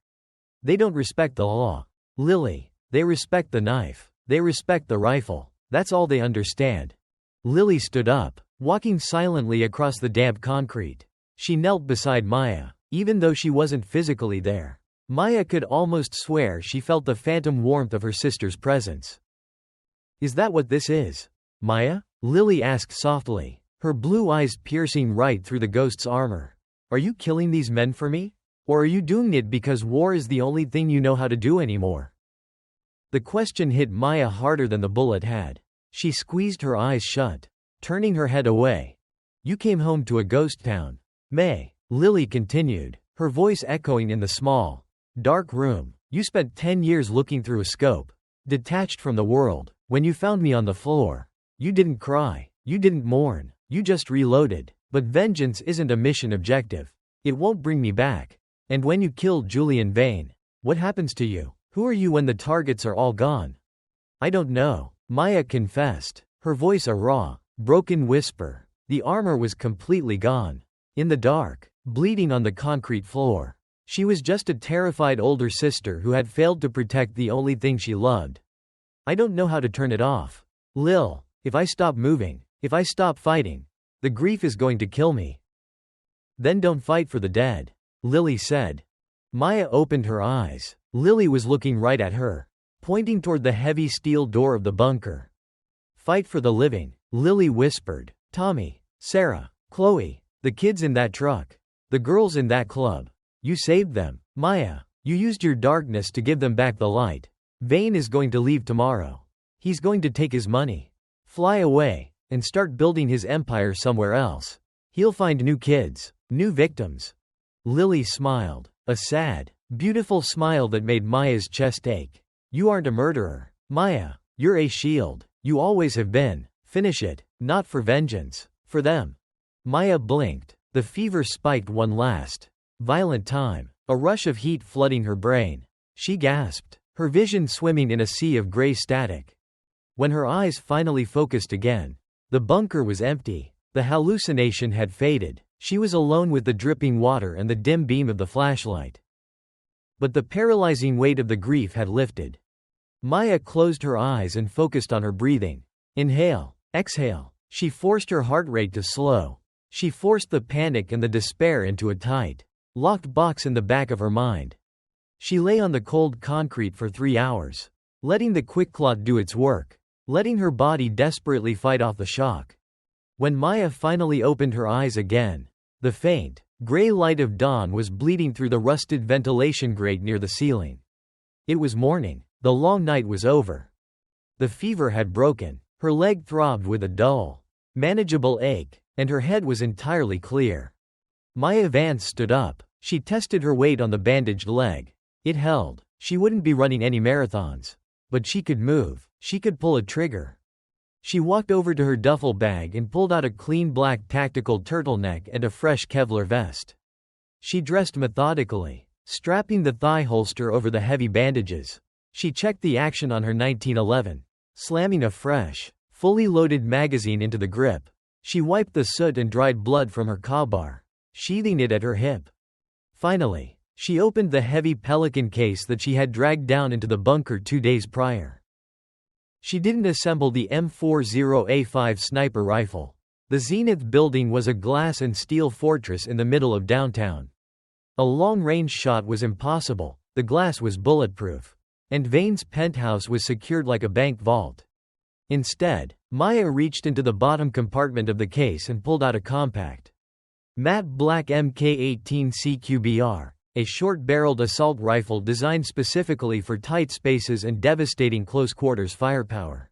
They don't respect the law. Lily, they respect the knife. They respect the rifle. That's all they understand." Lily stood up, walking silently across the damp concrete. She knelt beside Maya, even though she wasn't physically there. Maya could almost swear she felt the phantom warmth of her sister's presence. "Is that what this is, Maya?" Lily asked softly, her blue eyes piercing right through the ghost's armor. "Are you killing these men for me? Or are you doing it because war is the only thing you know how to do anymore?" The question hit Maya harder than the bullet had. She squeezed her eyes shut, turning her head away. "You came home to a ghost town, May," Lily continued, her voice echoing in the small, dark room. You spent 10 years looking through a scope, detached from the world. When you found me on the floor, you didn't cry, you didn't mourn, you just reloaded. But vengeance isn't a mission objective. It won't bring me back. And when you killed Julian Vane, what happens to you? Who are you when the targets are all gone? I don't know, Maya confessed, her voice a raw, broken whisper. The armor was completely gone. In the dark, bleeding on the concrete floor. She was just a terrified older sister who had failed to protect the only thing she loved. I don't know how to turn it off. Lil, if I stop moving, if I stop fighting, the grief is going to kill me. Then don't fight for the dead, Lily said. Maya opened her eyes. Lily was looking right at her, pointing toward the heavy steel door of the bunker. Fight for the living, Lily whispered. Tommy, Sarah, Chloe, the kids in that truck, the girls in that club. You saved them, Maya. You used your darkness to give them back the light. Vane is going to leave tomorrow. He's going to take his money, fly away, and start building his empire somewhere else. He'll find new kids, new victims. Lily smiled, a sad, beautiful smile that made Maya's chest ache. You aren't a murderer, Maya. You're a shield. You always have been. Finish it, not for vengeance, for them. Maya blinked. The fever spiked one last, violent time, a rush of heat flooding her brain. She gasped, her vision swimming in a sea of gray static. When her eyes finally focused again, the bunker was empty. The hallucination had faded. She was alone with the dripping water and the dim beam of the flashlight. But the paralyzing weight of the grief had lifted. Maya closed her eyes and focused on her breathing. Inhale, exhale. She forced her heart rate to slow. She forced the panic and the despair into a tight, locked box in the back of her mind. She lay on the cold concrete for 3 hours, letting the quick clot do its work, letting her body desperately fight off the shock. When Maya finally opened her eyes again, the faint, gray light of dawn was bleeding through the rusted ventilation grate near the ceiling. It was morning. The long night was over. The fever had broken. Her leg throbbed with a dull, manageable ache, and her head was entirely clear. Maya Vance stood up. She tested her weight on the bandaged leg. It held. She wouldn't be running any marathons. But she could move. She could pull a trigger. She walked over to her duffel bag and pulled out a clean black tactical turtleneck and a fresh Kevlar vest. She dressed methodically, strapping the thigh holster over the heavy bandages. She checked the action on her 1911, slamming a fresh, fully loaded magazine into the grip. She wiped the soot and dried blood from her car, sheathing it at her hip. Finally, she opened the heavy Pelican case that she had dragged down into the bunker 2 days prior. She didn't assemble the M40A5 sniper rifle. The Zenith building was a glass and steel fortress in the middle of downtown. A long-range shot was impossible. The glass was bulletproof, and Vane's penthouse was secured like a bank vault. Instead, Maya reached into the bottom compartment of the case and pulled out a compact, matte black Mk18 CQBR, a short-barreled assault rifle designed specifically for tight spaces and devastating close-quarters firepower.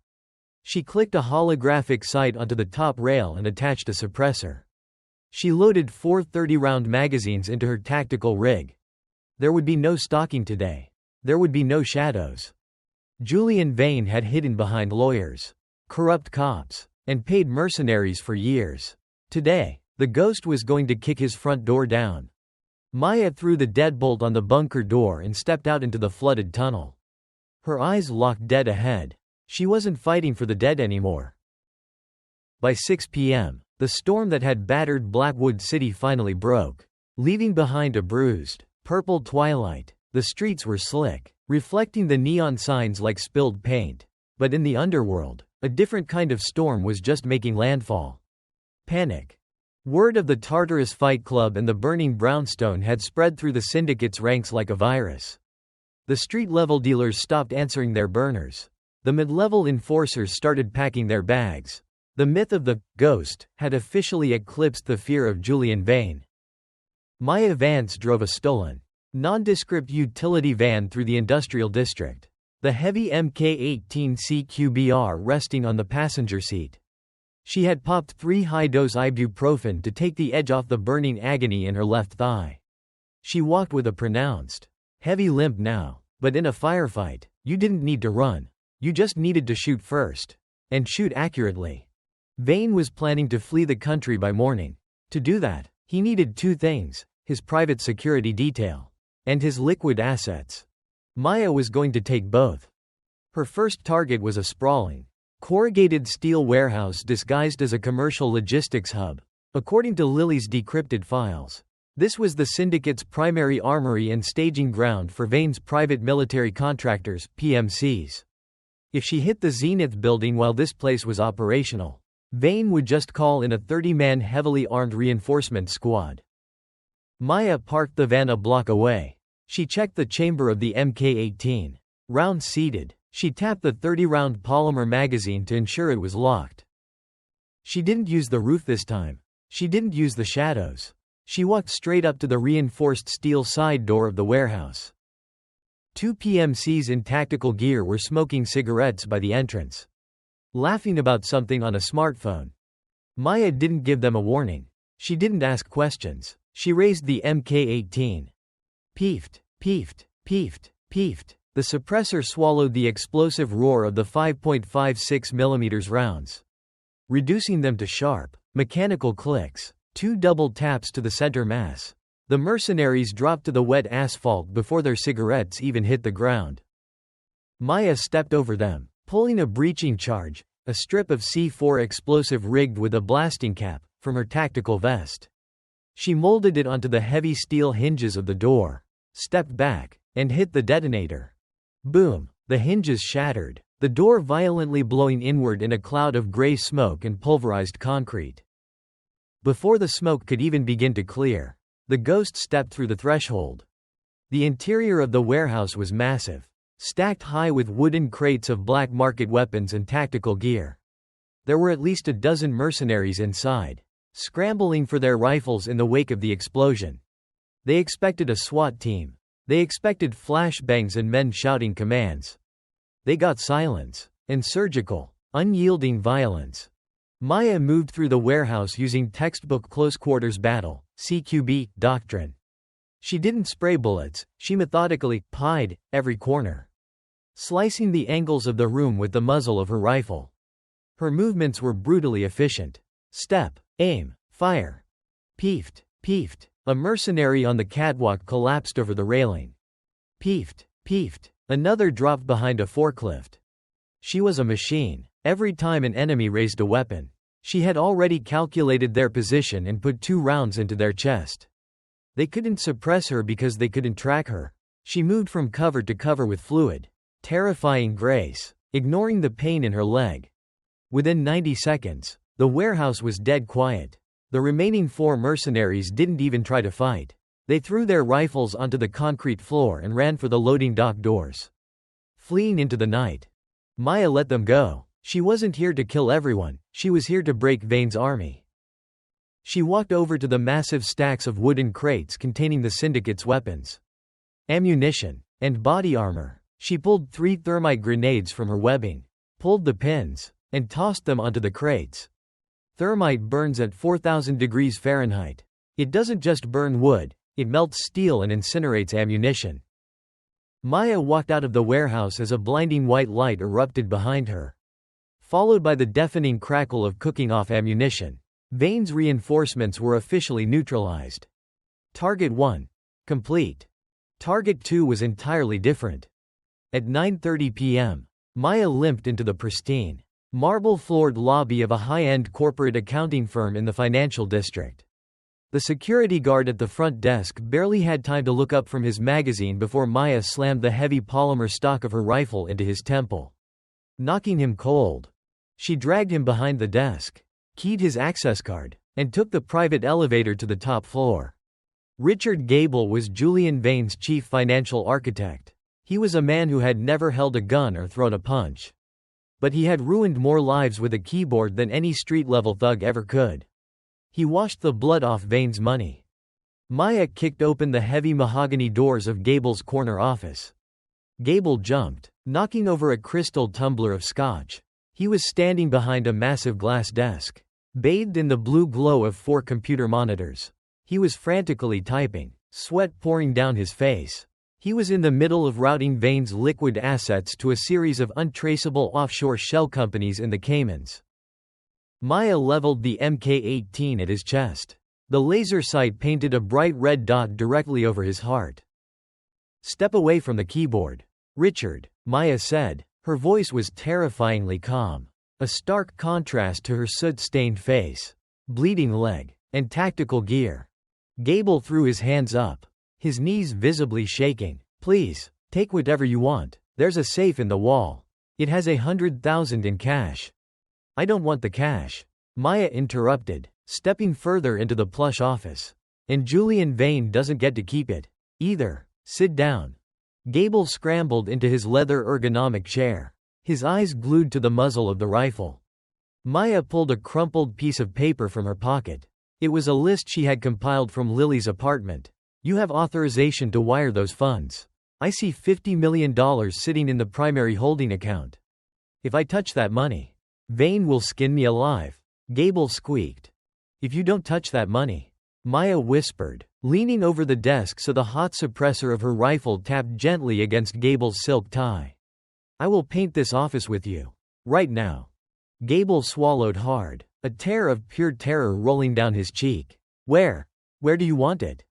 She clicked a holographic sight onto the top rail and attached a suppressor. She loaded 4 30-round magazines into her tactical rig. There would be no stalking today. There would be no shadows. Julian Vane had hidden behind lawyers, corrupt cops, and paid mercenaries for years. Today, the ghost was going to kick his front door down. Maya threw the deadbolt on the bunker door and stepped out into the flooded tunnel. Her eyes locked dead ahead. She wasn't fighting for the dead anymore. By 6 p.m., the storm that had battered Blackwood City finally broke, leaving behind a bruised, purple twilight. The streets were slick, reflecting the neon signs like spilled paint. But in the underworld, a different kind of storm was just making landfall. Panic. Word of the Tartarus Fight Club and the burning brownstone had spread through the syndicate's ranks like a virus. The street-level dealers stopped answering their burners. The mid-level enforcers started packing their bags. The myth of the ghost had officially eclipsed the fear of Julian Vane. Maya Vance drove a stolen, nondescript utility van through the industrial district, the heavy Mk18 CQBR resting on the passenger seat. She had popped 3 high-dose ibuprofen to take the edge off the burning agony in her left thigh. She walked with a pronounced, heavy limp now. But in a firefight, you didn't need to run. You just needed to shoot first. And shoot accurately. Vane was planning to flee the country by morning. To do that, he needed two things: his private security detail and his liquid assets. Maya was going to take both. Her first target was a sprawling, corrugated steel warehouse disguised as a commercial logistics hub. According to Lily's decrypted files, this was the syndicate's primary armory and staging ground for Vane's private military contractors, PMCs. If she hit the Zenith building while this place was operational, Vane would just call in a 30-man heavily armed reinforcement squad. Maya parked the van a block away. She checked the chamber of the Mk-18. Round seated, she tapped the 30-round polymer magazine to ensure it was locked. She didn't use the roof this time. She didn't use the shadows. She walked straight up to the reinforced steel side door of the warehouse. Two PMCs in tactical gear were smoking cigarettes by the entrance, laughing about something on a smartphone. Maya didn't give them a warning. She didn't ask questions. She raised the Mk-18. Peefed, peefed, peefed, peefed. The suppressor swallowed the explosive roar of the 5.56 mm rounds, reducing them to sharp, mechanical clicks. Two double taps to the center mass. The mercenaries dropped to the wet asphalt before their cigarettes even hit the ground. Maya stepped over them, pulling a breaching charge, a strip of C4 explosive rigged with a blasting cap, from her tactical vest. She molded it onto the heavy steel hinges of the door, stepped back, and hit the detonator. Boom! The hinges shattered, the door violently blowing inward in a cloud of gray smoke and pulverized concrete. Before the smoke could even begin to clear, the ghost stepped through the threshold. The interior of the warehouse was massive, stacked high with wooden crates of black market weapons and tactical gear. There were at least a dozen mercenaries inside, scrambling for their rifles in the wake of the explosion. They expected a SWAT team. They expected flashbangs and men shouting commands. They got silence, and surgical, unyielding violence. Maya moved through the warehouse using textbook close-quarters battle, CQB, doctrine. She didn't spray bullets, she methodically pied every corner, slicing the angles of the room with the muzzle of her rifle. Her movements were brutally efficient. Step, aim, fire. Peefed, peefed. A mercenary on the catwalk collapsed over the railing. Peefed, peefed. Another dropped behind a forklift. She was a machine. Every time an enemy raised a weapon, she had already calculated their position and put 2 rounds into their chest. They couldn't suppress her because they couldn't track her. She moved from cover to cover with fluid, terrifying grace, ignoring the pain in her leg. Within 90 seconds, the warehouse was dead quiet. The remaining 4 mercenaries didn't even try to fight. They threw their rifles onto the concrete floor and ran for the loading dock doors, fleeing into the night. Maya let them go. She wasn't here to kill everyone, she was here to break Vane's army. She walked over to the massive stacks of wooden crates containing the syndicate's weapons, ammunition, and body armor. She pulled 3 thermite grenades from her webbing, pulled the pins, and tossed them onto the crates. Thermite burns at 4,000 degrees Fahrenheit. It doesn't just burn wood, it melts steel and incinerates ammunition. Maya walked out of the warehouse as a blinding white light erupted behind her, followed by the deafening crackle of cooking off ammunition. Vane's reinforcements were officially neutralized. Target 1. Complete. Target 2 was entirely different. At 9:30 p.m., Maya limped into the pristine, marble-floored lobby of a high-end corporate accounting firm in the financial district. The security guard at the front desk barely had time to look up from his magazine before Maya slammed the heavy polymer stock of her rifle into his temple, knocking him cold. She dragged him behind the desk, keyed his access card, and took the private elevator to the top floor. Richard Gable was Julian Vane's chief financial architect. He was a man who had never held a gun or thrown a punch, but he had ruined more lives with a keyboard than any street-level thug ever could. He washed the blood off Vane's money. Maya kicked open the heavy mahogany doors of Gable's corner office. Gable jumped, knocking over a crystal tumbler of scotch. He was standing behind a massive glass desk, bathed in the blue glow of 4 computer monitors. He was frantically typing. sweat pouring down his face. He was in the middle of routing Vane's liquid assets to a series of untraceable offshore shell companies in the Caymans. Maya leveled the Mk-18 at his chest. The laser sight painted a bright red dot directly over his heart. "Step away from the keyboard, Richard," Maya said. Her voice was terrifyingly calm, a stark contrast to her soot-stained face, bleeding leg, and tactical gear. Gable threw his hands up, his knees visibly shaking. "Please, take whatever you want. There's a safe in the wall. It has 100,000 in cash." "I don't want the cash," Maya interrupted, stepping further into the plush office. "And Julian Vane doesn't get to keep it, either. Sit down." Gable scrambled into his leather ergonomic chair, his eyes glued to the muzzle of the rifle. Maya pulled a crumpled piece of paper from her pocket. It was a list she had compiled from Lily's apartment. "You have authorization to wire those funds. I see $50 million sitting in the primary holding account. If I touch that money, Vane will skin me alive," Gable squeaked. "If you don't touch that money," Maya whispered, leaning over the desk so the hot suppressor of her rifle tapped gently against Gable's silk tie, "I will paint this office with you. Right now." Gable swallowed hard, a tear of pure terror rolling down his cheek. Where do you want it?"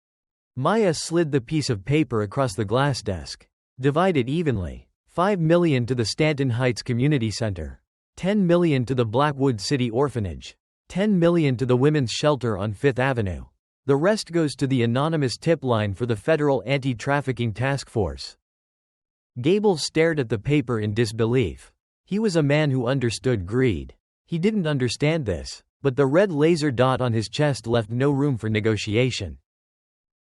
Maya slid the piece of paper across the glass desk. "Divide it evenly. 5 million to the Stanton Heights Community Center. 10 million to the Blackwood City Orphanage. 10 million to the Women's Shelter on Fifth Avenue. The rest goes to the anonymous tip line for the Federal Anti-Trafficking Task Force." Gable stared at the paper in disbelief. He was a man who understood greed. He didn't understand this, but the red laser dot on his chest left no room for negotiation.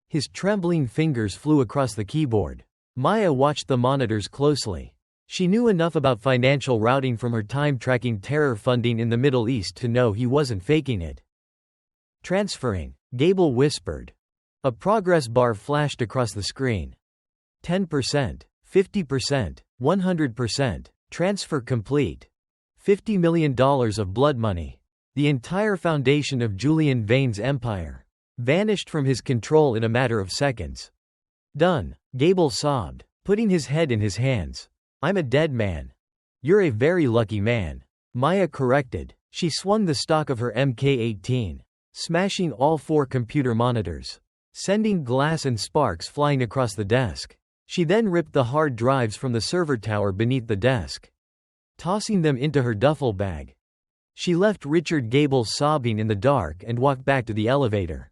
His trembling fingers flew across the keyboard. Maya watched the monitors closely. She knew enough about financial routing from her time tracking terror funding in the Middle East to know he wasn't faking it. "Transferring," Gable whispered. A progress bar flashed across the screen. 10%, 50%, 100%, transfer complete. $50 million of blood money. The entire foundation of Julian Vane's empire vanished from his control in a matter of seconds. "Done," Gable sobbed, putting his head in his hands. "I'm a dead man." "You're a very lucky man," Maya corrected. She swung the stock of her Mk-18, smashing all 4 computer monitors, sending glass and sparks flying across the desk. She then ripped the hard drives from the server tower beneath the desk, tossing them into her duffel bag. She left Richard Gable sobbing in the dark and walked back to the elevator.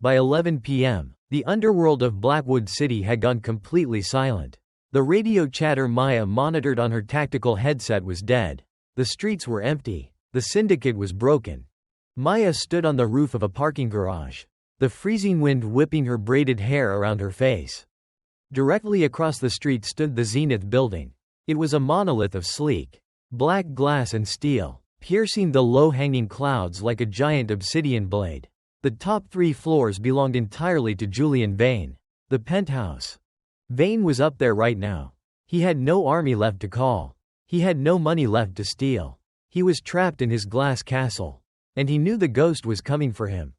By 11 p.m., the underworld of Blackwood City had gone completely silent. The radio chatter Maya monitored on her tactical headset was dead. The streets were empty. The syndicate was broken. Maya stood on the roof of a parking garage, the freezing wind whipping her braided hair around her face. Directly across the street stood the Zenith building. It was a monolith of sleek, black glass and steel, piercing the low-hanging clouds like a giant obsidian blade. The top 3 floors belonged entirely to Julian Vane. The penthouse. Vane was up there right now. He had no army left to call. He had no money left to steal. He was trapped in his glass castle. And he knew the ghost was coming for him.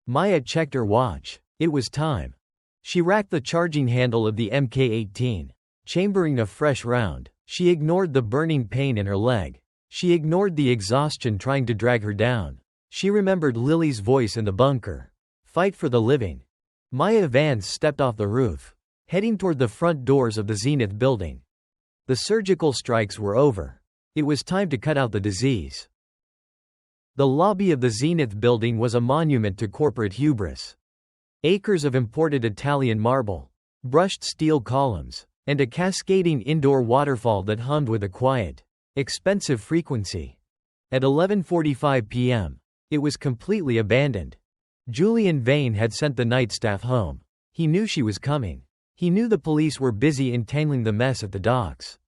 Maya checked her watch. It was time. She racked the charging handle of the Mk-18, chambering a fresh round. She ignored the burning pain in her leg. She ignored the exhaustion trying to drag her down. She remembered Lily's voice in the bunker. Fight for the living. Maya Vance stepped off the roof, heading toward the front doors of the Zenith building. The surgical strikes were over. It was time to cut out the disease. The lobby of the Zenith building was a monument to corporate hubris. Acres of imported Italian marble, brushed steel columns, and a cascading indoor waterfall that hummed with a quiet, expensive frequency. At 11:45 p.m., it was completely abandoned. Julian Vane had sent the night staff home. He knew she was coming. He knew the police were busy entangling the mess at the docks.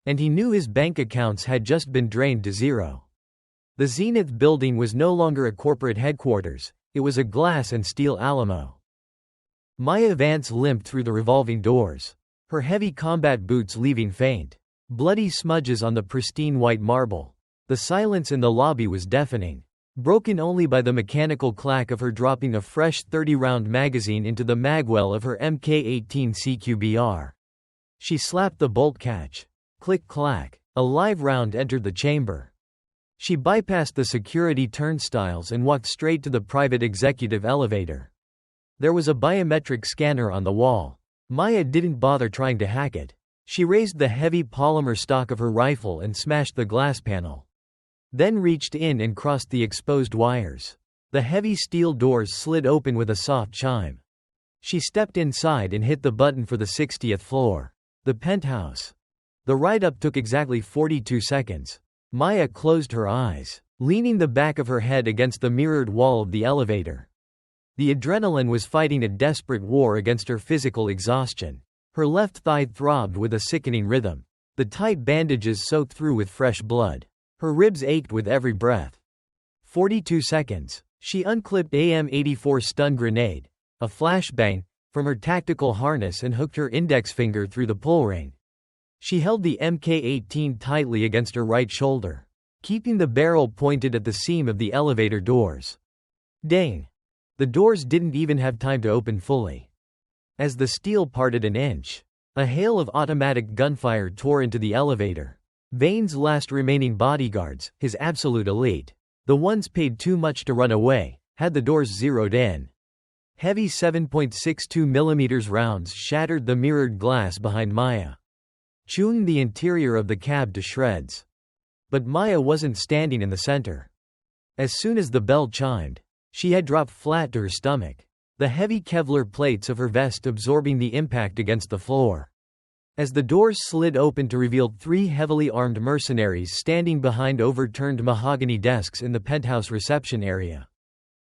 And he knew his bank accounts had just been drained to zero. The Zenith building was no longer a corporate headquarters, it was a glass and steel Alamo. Maya Vance limped through the revolving doors, her heavy combat boots leaving faint, bloody smudges on the pristine white marble. The silence in the lobby was deafening. broken only by the mechanical clack of her dropping a fresh 30-round magazine into the magwell of her Mk18 CQBR. She slapped the bolt catch. Click-clack. A live round entered the chamber. She bypassed the security turnstiles and walked straight to the private executive elevator. There was a biometric scanner on the wall. Maya didn't bother trying to hack it. She raised the heavy polymer stock of her rifle and smashed the glass panel. Then reached in and crossed the exposed wires. The heavy steel doors slid open with a soft chime. She stepped inside and hit the button for the 60th floor. The penthouse. The ride-up took exactly 42 seconds. Maya closed her eyes, leaning the back of her head against the mirrored wall of the elevator. The adrenaline was fighting a desperate war against her physical exhaustion. Her left thigh throbbed with a sickening rhythm. The tight bandages soaked through with fresh blood. Her ribs ached with every breath. 42 seconds. She unclipped AM-84 stun grenade, a flashbang, from her tactical harness and hooked her index finger through the pull ring. She held the Mk18 tightly against her right shoulder, keeping the barrel pointed at the seam of the elevator doors. Dang! The doors didn't even have time to open fully. As the steel parted an inch, a hail of automatic gunfire tore into the elevator. Vane's last remaining bodyguards, his absolute elite, the ones paid too much to run away, had the doors zeroed in. Heavy 7.62mm rounds shattered the mirrored glass behind Maya, chewing the interior of the cab to shreds. But Maya wasn't standing in the center. As soon as the bell chimed, she had dropped flat to her stomach, the heavy Kevlar plates of her vest absorbing the impact against the floor. As the doors slid open to reveal 3 heavily armed mercenaries standing behind overturned mahogany desks in the penthouse reception area.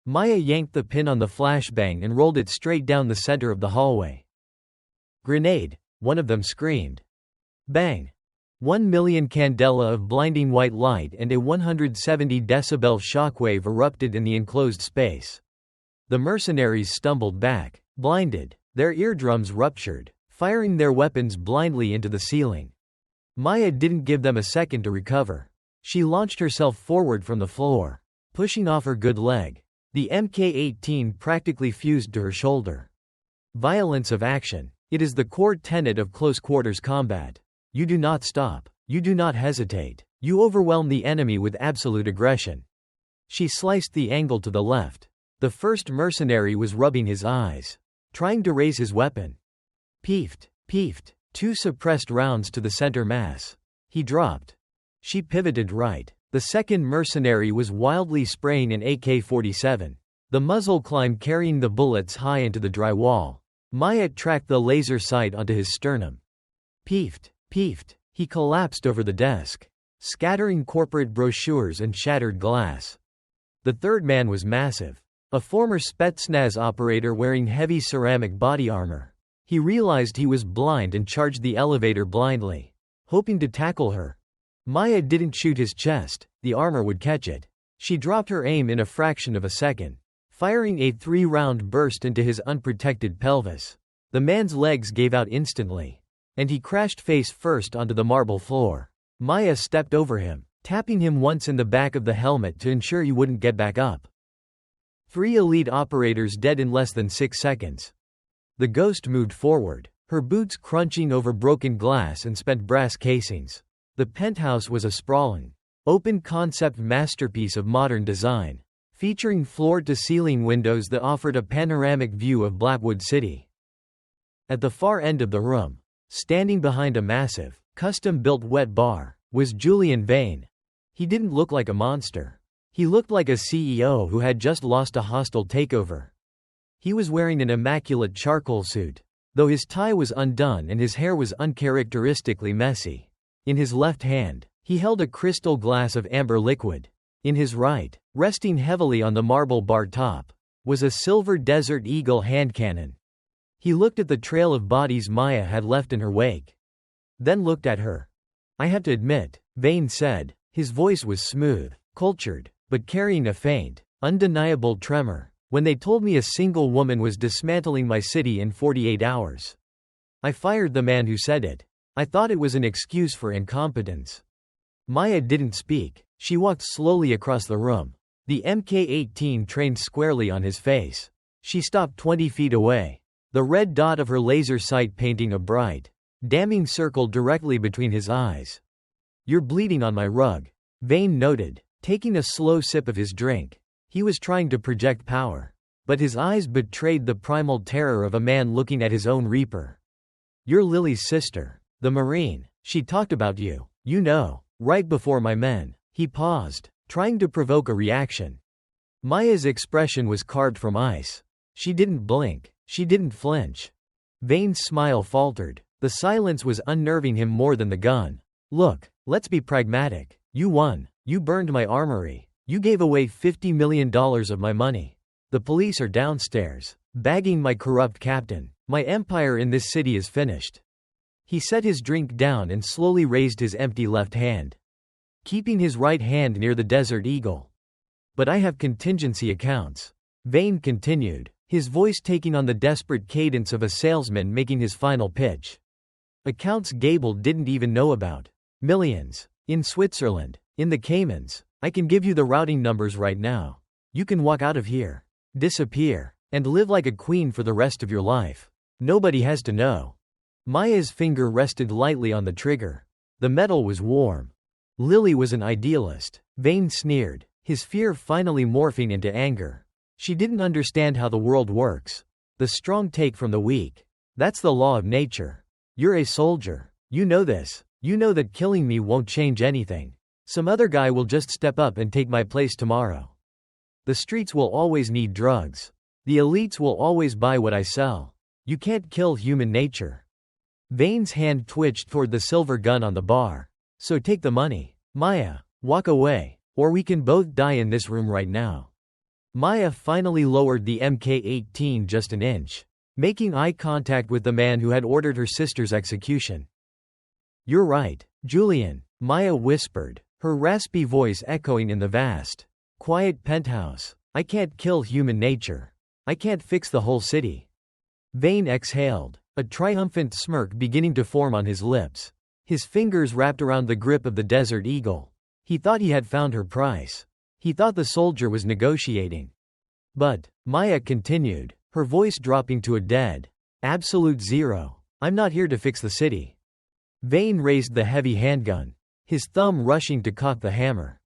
Maya yanked the pin on the flashbang and rolled it straight down the center of the hallway. "Grenade!" one of them screamed. Bang! 1 million candela of blinding white light and a 170 decibel shockwave erupted in the enclosed space. The mercenaries stumbled back, blinded, their eardrums ruptured, firing their weapons blindly into the ceiling. Maya didn't give them a second to recover. She launched herself forward from the floor, pushing off her good leg. The Mk18 practically fused to her shoulder. Violence of action. It is the core tenet of close-quarters combat. You do not stop. You do not hesitate. You overwhelm the enemy with absolute aggression. She sliced the angle to the left. The first mercenary was rubbing his eyes, trying to raise his weapon. Peefed, peefed. 2 suppressed rounds to the center mass. He dropped. She pivoted right. The second mercenary was wildly spraying an AK-47. The muzzle climbed, carrying the bullets high into the dry wall. Maya tracked the laser sight onto his sternum. Peefed, peefed. He collapsed over the desk, scattering corporate brochures and shattered glass. The third man was massive. A former Spetsnaz operator wearing heavy ceramic body armor. He realized he was blind and charged the elevator blindly, hoping to tackle her. Maya didn't shoot his chest, the armor would catch it. She dropped her aim in a fraction of a second, firing a 3-round burst into his unprotected pelvis. The man's legs gave out instantly, and he crashed face first onto the marble floor. Maya stepped over him, tapping him once in the back of the helmet to ensure he wouldn't get back up. 3 elite operators dead in less than 6 seconds. The ghost moved forward, her boots crunching over broken glass and spent brass casings. The penthouse was a sprawling, open-concept masterpiece of modern design, featuring floor-to-ceiling windows that offered a panoramic view of Blackwood City. At the far end of the room, standing behind a massive, custom-built wet bar, was Julian Vane. He didn't look like a monster. He looked like a CEO who had just lost a hostile takeover. He was wearing an immaculate charcoal suit, though his tie was undone and his hair was uncharacteristically messy. In his left hand, he held a crystal glass of amber liquid. In his right, resting heavily on the marble bar top, was a silver Desert Eagle hand cannon. He looked at the trail of bodies Maya had left in her wake, then looked at her. "I have to admit," Vane said. His voice was smooth, cultured, but carrying a faint, undeniable tremor. "When they told me a single woman was dismantling my city in 48 hours, I fired the man who said it. I thought it was an excuse for incompetence." Maya didn't speak. She walked slowly across the room, The Mk-18 trained squarely on his face. She stopped 20 feet away. The red dot of her laser sight painting a bright, damning circle directly between his eyes. "You're bleeding on my rug," Vane noted, taking a slow sip of his drink. He was trying to project power, but his eyes betrayed the primal terror of a man looking at his own reaper. "You're Lily's sister, the Marine. She talked about you, you know, right before my men." He paused, trying to provoke a reaction. Maya's expression was carved from ice. She didn't blink. She didn't flinch. Vane's smile faltered. The silence was unnerving him more than the gun. "Look, let's be pragmatic. You won. You burned my armory. You gave away $50 million of my money. The police are downstairs, bagging my corrupt captain. My empire in this city is finished." He set his drink down and slowly raised his empty left hand, keeping his right hand near the Desert Eagle. "But I have contingency accounts," Vane continued, his voice taking on the desperate cadence of a salesman making his final pitch. "Accounts Gable didn't even know about. Millions. In Switzerland. In the Caymans. I can give you the routing numbers right now. You can walk out of here. Disappear. And live like a queen for the rest of your life. Nobody has to know." Maya's finger rested lightly on the trigger. The metal was warm. Lily was an idealist, Vane sneered, his fear finally morphing into anger. She didn't understand how the world works. The strong take from the weak. That's the law of nature. You're a soldier. You know this. You know that killing me won't change anything. Some other guy will just step up and take my place tomorrow. The streets will always need drugs. The elites will always buy what I sell. You can't kill human nature. Vane's hand twitched toward the silver gun on the bar. "So take the money. Maya, walk away, or we can both die in this room right now." Maya finally lowered the Mk-18 just an inch, making eye contact with the man who had ordered her sister's execution. "You're right, Julian," Maya whispered, her raspy voice echoing in the vast, quiet penthouse. "I can't kill human nature. I can't fix the whole city." Vane exhaled, a triumphant smirk beginning to form on his lips. His fingers wrapped around the grip of the Desert Eagle. He thought he had found her price. He thought the soldier was negotiating. "But," Maya continued, her voice dropping to a dead, absolute zero, "I'm not here to fix the city." Vane raised the heavy handgun, his thumb rushing to cock the hammer.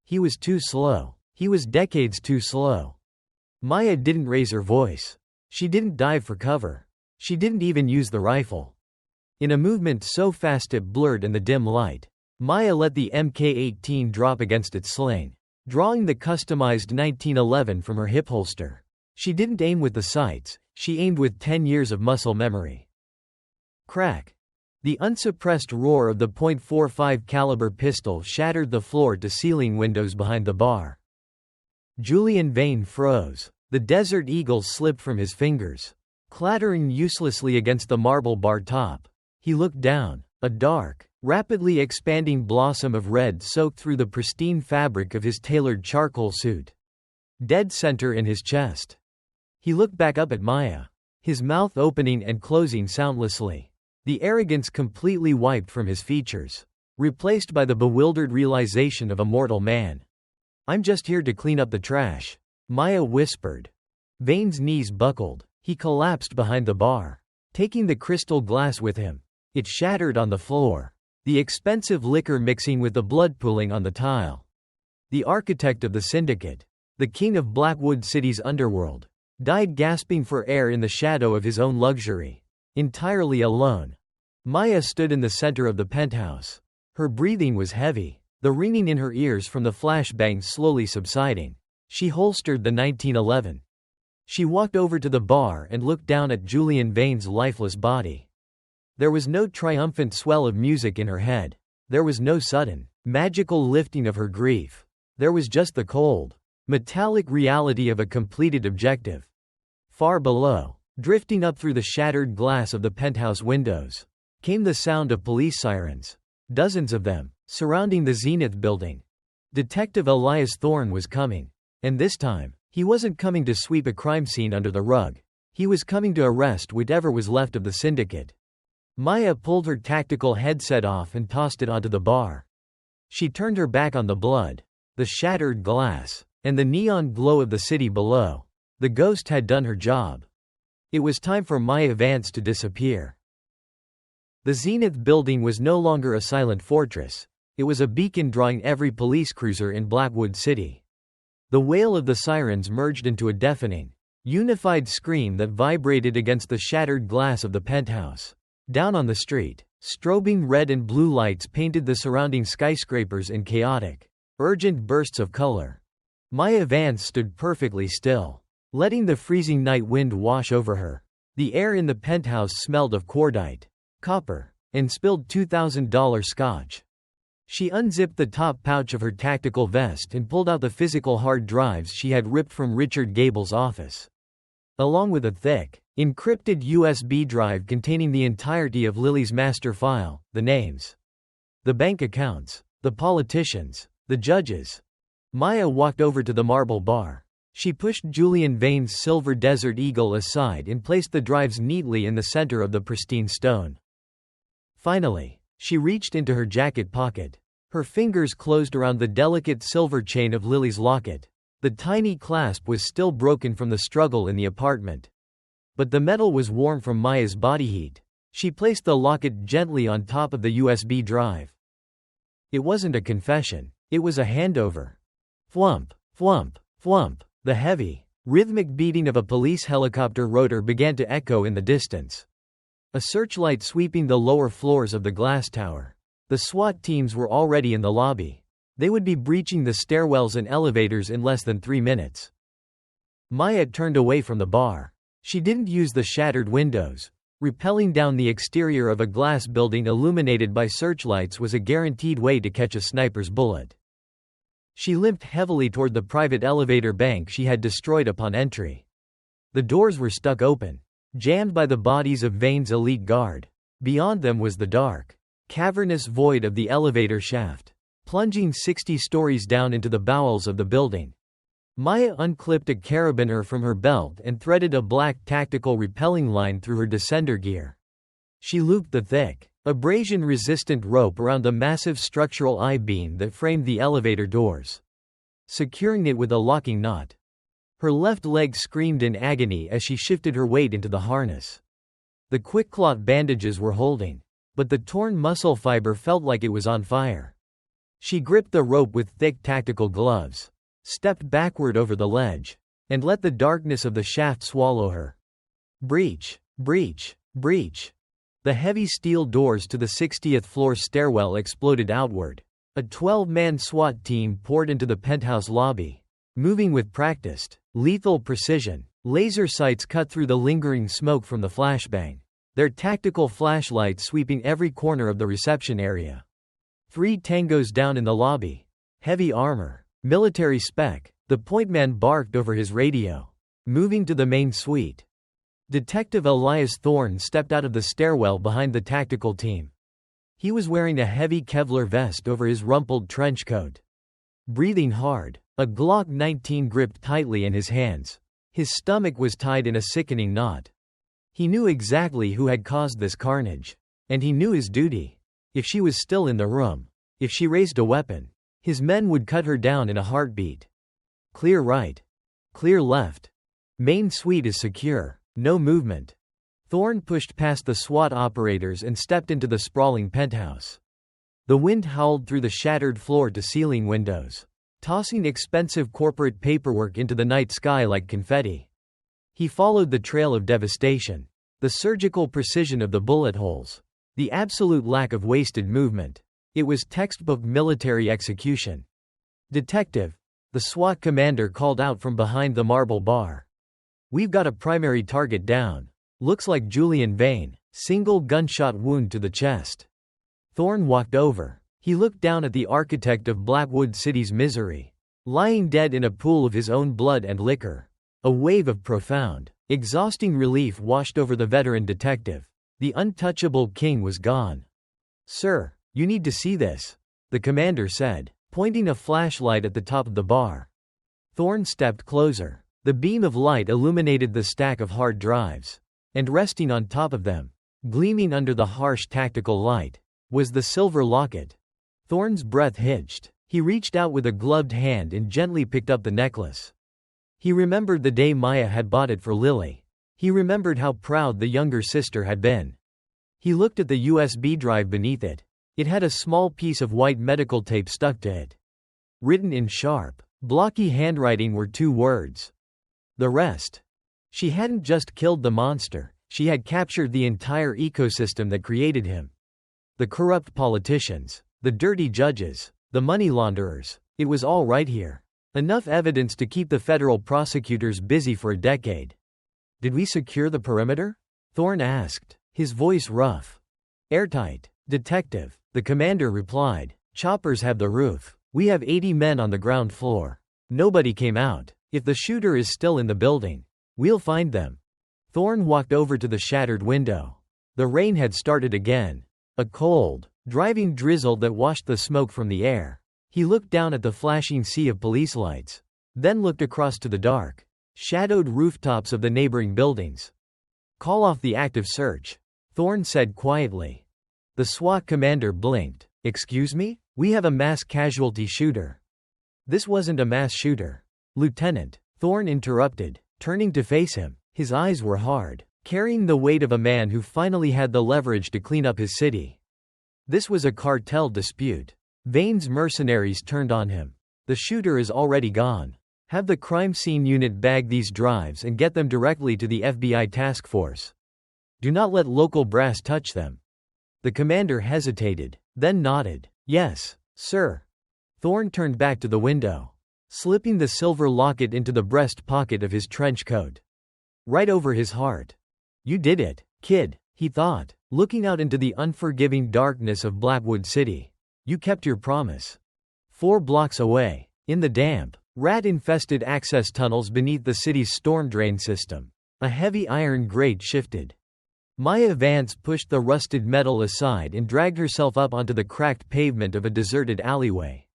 He was too slow. He was decades too slow. Maya didn't raise her voice. She didn't dive for cover. She didn't even use the rifle. In a movement so fast it blurred in the dim light, Maya let the Mk-18 drop against its sling, drawing the customized 1911 from her hip holster. She didn't aim with the sights, she aimed with 10 years of muscle memory. Crack! The unsuppressed roar of the .45 caliber pistol shattered the floor-to-ceiling windows behind the bar. Julian Vane froze. The Desert Eagle slipped from his fingers, clattering uselessly against the marble bar top. He looked down. A dark, rapidly expanding blossom of red soaked through the pristine fabric of his tailored charcoal suit, dead center in his chest. He looked back up at Maya, his mouth opening and closing soundlessly, the arrogance completely wiped from his features, replaced by the bewildered realization of a mortal man. "I'm just here to clean up the trash," Maya whispered. Vane's knees buckled. He collapsed behind the bar, taking the crystal glass with him. It shattered on the floor, the expensive liquor mixing with the blood pooling on the tile. The architect of the syndicate, the king of Blackwood City's underworld, died gasping for air in the shadow of his own luxury, entirely alone. Maya stood in the center of the penthouse. Her breathing was heavy, the ringing in her ears from the flashbangs slowly subsiding. She holstered the 1911. She walked over to the bar and looked down at Julian Vane's lifeless body. There was no triumphant swell of music in her head. There was no sudden, magical lifting of her grief. There was just the cold, metallic reality of a completed objective. Far below, drifting up through the shattered glass of the penthouse windows, came the sound of police sirens. Dozens of them, surrounding the Zenith building. Detective Elias Thorne was coming. And this time, he wasn't coming to sweep a crime scene under the rug. He was coming to arrest whatever was left of the syndicate. Maya pulled her tactical headset off and tossed it onto the bar. She turned her back on the blood, the shattered glass, and the neon glow of the city below. The ghost had done her job. It was time for Maya Vance to disappear. The Zenith building was no longer a silent fortress. It was a beacon drawing every police cruiser in Blackwood City. The wail of the sirens merged into a deafening, unified scream that vibrated against the shattered glass of the penthouse. Down on the street, strobing red and blue lights painted the surrounding skyscrapers in chaotic, urgent bursts of color. Maya Vance stood perfectly still, letting the freezing night wind wash over her. The air in the penthouse smelled of cordite, copper, and spilled $2,000 scotch. She unzipped the top pouch of her tactical vest and pulled out the physical hard drives she had ripped from Richard Gable's office. Along with a thick, encrypted USB drive containing the entirety of Lily's master file, the names, the bank accounts, the politicians, the judges. Maya walked over to the marble bar. She pushed Julian Vane's silver Desert Eagle aside and placed the drives neatly in the center of the pristine stone. Finally, she reached into her jacket pocket. Her fingers closed around the delicate silver chain of Lily's locket. The tiny clasp was still broken from the struggle in the apartment. But the metal was warm from Maya's body heat. She placed the locket gently on top of the USB drive. It wasn't a confession. It was a handover. Flump, flump, flump. The heavy, rhythmic beating of a police helicopter rotor began to echo in the distance. A searchlight sweeping the lower floors of the glass tower. The SWAT teams were already in the lobby. They would be breaching the stairwells and elevators in less than 3 minutes. Maya turned away from the bar. She didn't use the shattered windows. Rappelling down the exterior of a glass building illuminated by searchlights was a guaranteed way to catch a sniper's bullet. She limped heavily toward the private elevator bank she had destroyed upon entry. The doors were stuck open, jammed by the bodies of Vane's elite guard. Beyond them was the dark, cavernous void of the elevator shaft, plunging 60 stories down into the bowels of the building. Maya unclipped a carabiner from her belt and threaded a black tactical repelling line through her descender gear. She looped the thick, abrasion-resistant rope around the massive structural I-beam that framed the elevator doors, securing it with a locking knot. Her left leg screamed in agony as she shifted her weight into the harness. The quick-clot bandages were holding, but the torn muscle fiber felt like it was on fire. She gripped the rope with thick tactical gloves, stepped backward over the ledge, and let the darkness of the shaft swallow her. Breach, breach, breach. The heavy steel doors to the 60th floor stairwell exploded outward. A 12-man SWAT team poured into the penthouse lobby, moving with practiced, lethal precision. Laser sights cut through the lingering smoke from the flashbang, their tactical flashlights sweeping every corner of the reception area. 3 tangos down in the lobby. Heavy armor, military spec. The pointman barked over his radio, moving to the main suite. Detective Elias Thorne stepped out of the stairwell behind the tactical team. He was wearing a heavy Kevlar vest over his rumpled trench coat. Breathing hard, a Glock 19 gripped tightly in his hands. His stomach was tied in a sickening knot. He knew exactly who had caused this carnage. And he knew his duty. If she was still in the room, if she raised a weapon, his men would cut her down in a heartbeat. Clear right. Clear left. Main suite is secure. No movement. Thorne pushed past the SWAT operators and stepped into the sprawling penthouse. The wind howled through the shattered floor-to-ceiling windows, tossing expensive corporate paperwork into the night sky like confetti. He followed the trail of devastation. The surgical precision of the bullet holes. The absolute lack of wasted movement. It was textbook military execution. "Detective," the SWAT commander called out from behind the marble bar. "We've got a primary target down. Looks like Julian Vane, single gunshot wound to the chest." Thorne walked over. He looked down at the architect of Blackwood City's misery, lying dead in a pool of his own blood and liquor. A wave of profound, exhausting relief washed over the veteran detective. The untouchable king was gone. "Sir, you need to see this," the commander said, pointing a flashlight at the top of the bar. Thorne stepped closer. The beam of light illuminated the stack of hard drives. And resting on top of them, gleaming under the harsh tactical light, was the silver locket. Thorne's breath hitched. He reached out with a gloved hand and gently picked up the necklace. He remembered the day Maya had bought it for Lily. He remembered how proud the younger sister had been. He looked at the USB drive beneath it. It had a small piece of white medical tape stuck to it. Written in sharp, blocky handwriting were 2 words. The rest. She hadn't just killed the monster, she had captured the entire ecosystem that created him. The corrupt politicians, the dirty judges, the money launderers, it was all right here. Enough evidence to keep the federal prosecutors busy for a decade. Did we secure the perimeter? Thorne asked, his voice rough. Airtight, detective, the commander replied. Choppers have the roof. We have 80 men on the ground floor. Nobody came out. If the shooter is still in the building, we'll find them. Thorne walked over to the shattered window. The rain had started again. A cold, driving drizzle that washed the smoke from the air. He looked down at the flashing sea of police lights, then looked across to the dark, shadowed rooftops of the neighboring buildings. Call off the active search, Thorne said quietly. The SWAT commander blinked. Excuse me? We have a mass casualty shooter. This wasn't a mass shooter. Lieutenant, Thorne interrupted, turning to face him. His eyes were hard, carrying the weight of a man who finally had the leverage to clean up his city. This was a cartel dispute. Vane's mercenaries turned on him. The shooter is already gone. Have the crime scene unit bag these drives and get them directly to the FBI task force. Do not let local brass touch them. The commander hesitated, then nodded. Yes, sir. Thorne turned back to the window, slipping the silver locket into the breast pocket of his trench coat. Right over his heart. You did it, kid, he thought, looking out into the unforgiving darkness of Blackwood City. You kept your promise. 4 blocks away, in the damp, rat-infested access tunnels beneath the city's storm drain system, a heavy iron grate shifted. Maya Vance pushed the rusted metal aside and dragged herself up onto the cracked pavement of a deserted alleyway.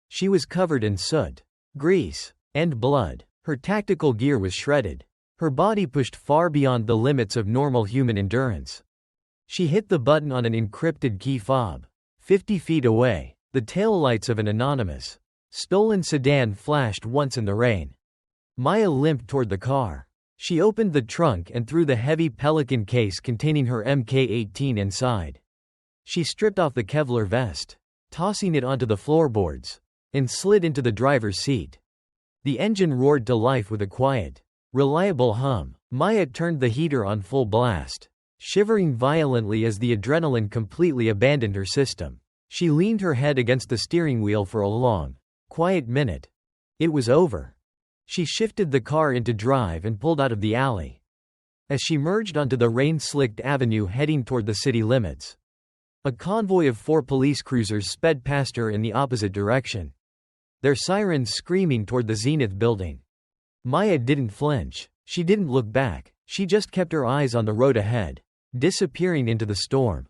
She was covered in soot, grease, and blood. Her tactical gear was shredded. Her body pushed far beyond the limits of normal human endurance. She hit the button on an encrypted key fob. 50 feet away, the taillights of an anonymous, stolen sedan flashed once in the rain. Maya limped toward the car. She opened the trunk and threw the heavy Pelican case containing her Mk-18 inside. She stripped off the Kevlar vest, tossing it onto the floorboards, and slid into the driver's seat. The engine roared to life with a quiet, reliable hum. Maya turned the heater on full blast, shivering violently as the adrenaline completely abandoned her system. She leaned her head against the steering wheel for a long, quiet minute. It was over. She shifted the car into drive and pulled out of the alley. As she merged onto the rain-slicked avenue heading toward the city limits, a convoy of 4 police cruisers sped past her in the opposite direction, their sirens screaming toward the Zenith building. Maya didn't flinch. She didn't look back. She just kept her eyes on the road ahead, disappearing into the storm.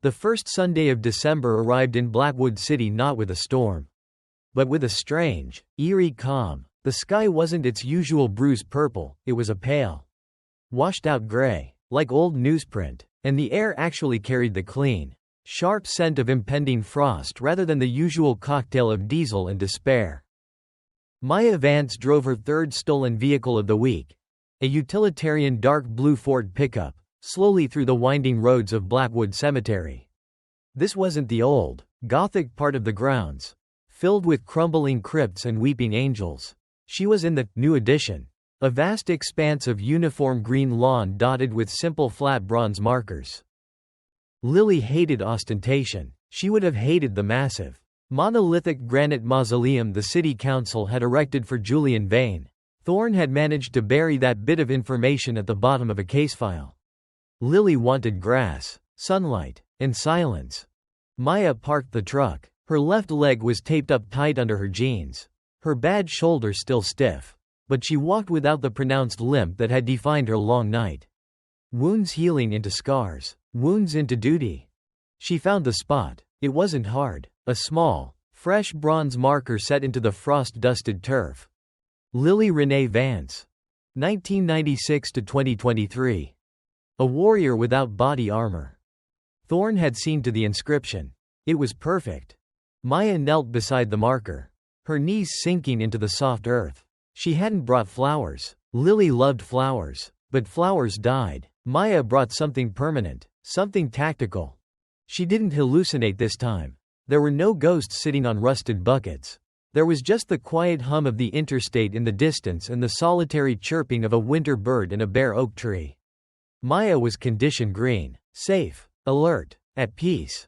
The first Sunday of December arrived in Blackwood City not with a storm, but with a strange, eerie calm. The sky wasn't its usual bruise purple, it was a pale, washed-out gray, like old newsprint, and the air actually carried the clean, sharp scent of impending frost rather than the usual cocktail of diesel and despair. Maya Vance drove her 3rd stolen vehicle of the week, a utilitarian dark blue Ford pickup, slowly through the winding roads of Blackwood Cemetery. This wasn't the old, Gothic part of the grounds, filled with crumbling crypts and weeping angels. She was in the new addition, a vast expanse of uniform green lawn dotted with simple flat bronze markers. Lily hated ostentation. She would have hated the massive, monolithic granite mausoleum the city council had erected for Julian Vane. Thorne had managed to bury that bit of information at the bottom of a case file. Lily wanted grass, sunlight, and silence. Maya parked the truck. Her left leg was taped up tight under her jeans, her bad shoulder still stiff, but she walked without the pronounced limp that had defined her long night. Wounds healing into scars, wounds into duty. She found the spot. It wasn't hard. A small, fresh bronze marker set into the frost-dusted turf. Lily Renee Vance. 1996 to 2023. A warrior without body armor. Thorne had seen to the inscription. It was perfect. Maya knelt beside the marker, her knees sinking into the soft earth. She hadn't brought flowers. Lily loved flowers. But flowers died. Maya brought something permanent, something tactical. She didn't hallucinate this time. There were no ghosts sitting on rusted buckets. There was just the quiet hum of the interstate in the distance and the solitary chirping of a winter bird in a bare oak tree. Maya was condition green, safe, alert, at peace.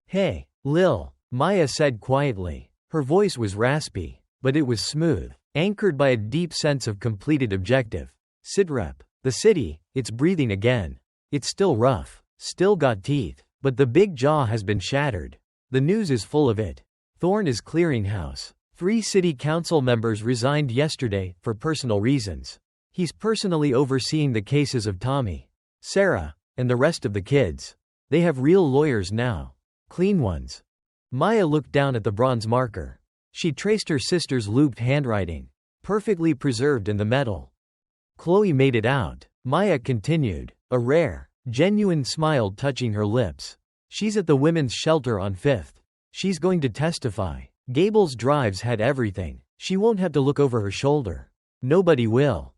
"Hey, Lil," Maya said quietly. Her voice was raspy, but it was smooth, anchored by a deep sense of completed objective. "Sitrep. The city, it's breathing again. It's still rough, still got teeth, but the big jaw has been shattered. The news is full of it. Thorn is clearing house. 3 city council members resigned yesterday, for personal reasons. He's personally overseeing the cases of Tommy, Sarah, and the rest of the kids. They have real lawyers now. Clean ones." Maya looked down at the bronze marker. She traced her sister's looped handwriting, perfectly preserved in the metal. "Chloe made it out," Maya continued, a rare, genuine smile touching her lips. "She's at the women's shelter on 5th. She's going to testify. Gable's drives had everything. She won't have to look over her shoulder. Nobody will."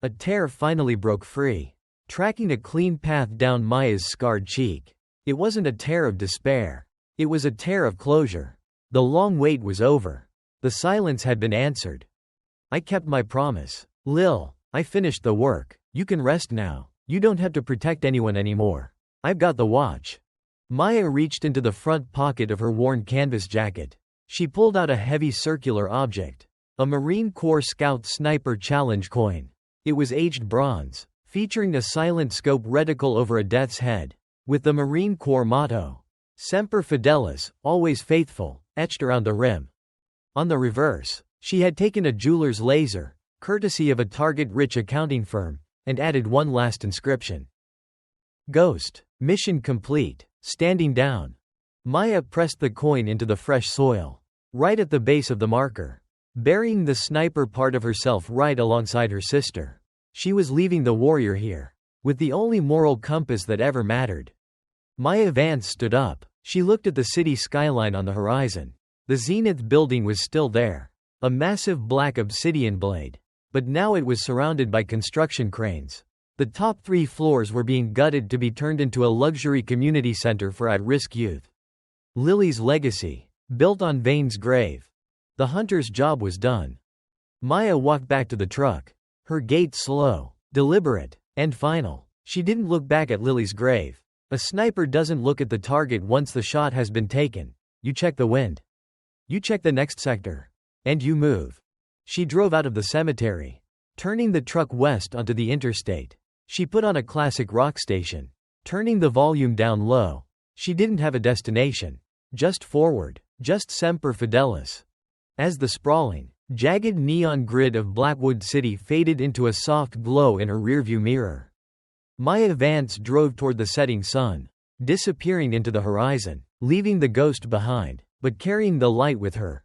A tear finally broke free, tracking a clean path down Maya's scarred cheek. It wasn't a tear of despair. It was a tear of closure. The long wait was over. The silence had been answered. "I kept my promise. Lil, I finished the work. You can rest now. You don't have to protect anyone anymore. I've got the watch." Maya reached into the front pocket of her worn canvas jacket. She pulled out a heavy circular object. A Marine Corps Scout Sniper Challenge coin. It was aged bronze, featuring a silent scope reticle over a death's head, with the Marine Corps motto, Semper Fidelis, always faithful, etched around the rim. On the reverse, she had taken a jeweler's laser, courtesy of a target-rich accounting firm, and added one last inscription. Ghost. Mission complete. Standing down. Maya pressed the coin into the fresh soil, right at the base of the marker, burying the sniper part of herself right alongside her sister. She was leaving the warrior here, with the only moral compass that ever mattered. Maya Vance stood up. She looked at the city skyline on the horizon. The Zenith building was still there, a massive black obsidian blade, but now it was surrounded by construction cranes. The top 3 floors were being gutted to be turned into a luxury community center for at-risk youth. Lily's legacy, built on Vane's grave. The hunter's job was done. Maya walked back to the truck, her gait slow, deliberate, and final. She didn't look back at Lily's grave. A sniper doesn't look at the target once the shot has been taken. You check the wind. You check the next sector. And you move. She drove out of the cemetery, turning the truck west onto the interstate. She put on a classic rock station, turning the volume down low. She didn't have a destination. Just forward. Just Semper Fidelis. As the sprawling, jagged neon grid of Blackwood City faded into a soft glow in her rearview mirror, Maya Vance drove toward the setting sun, disappearing into the horizon, leaving the ghost behind, but carrying the light with her.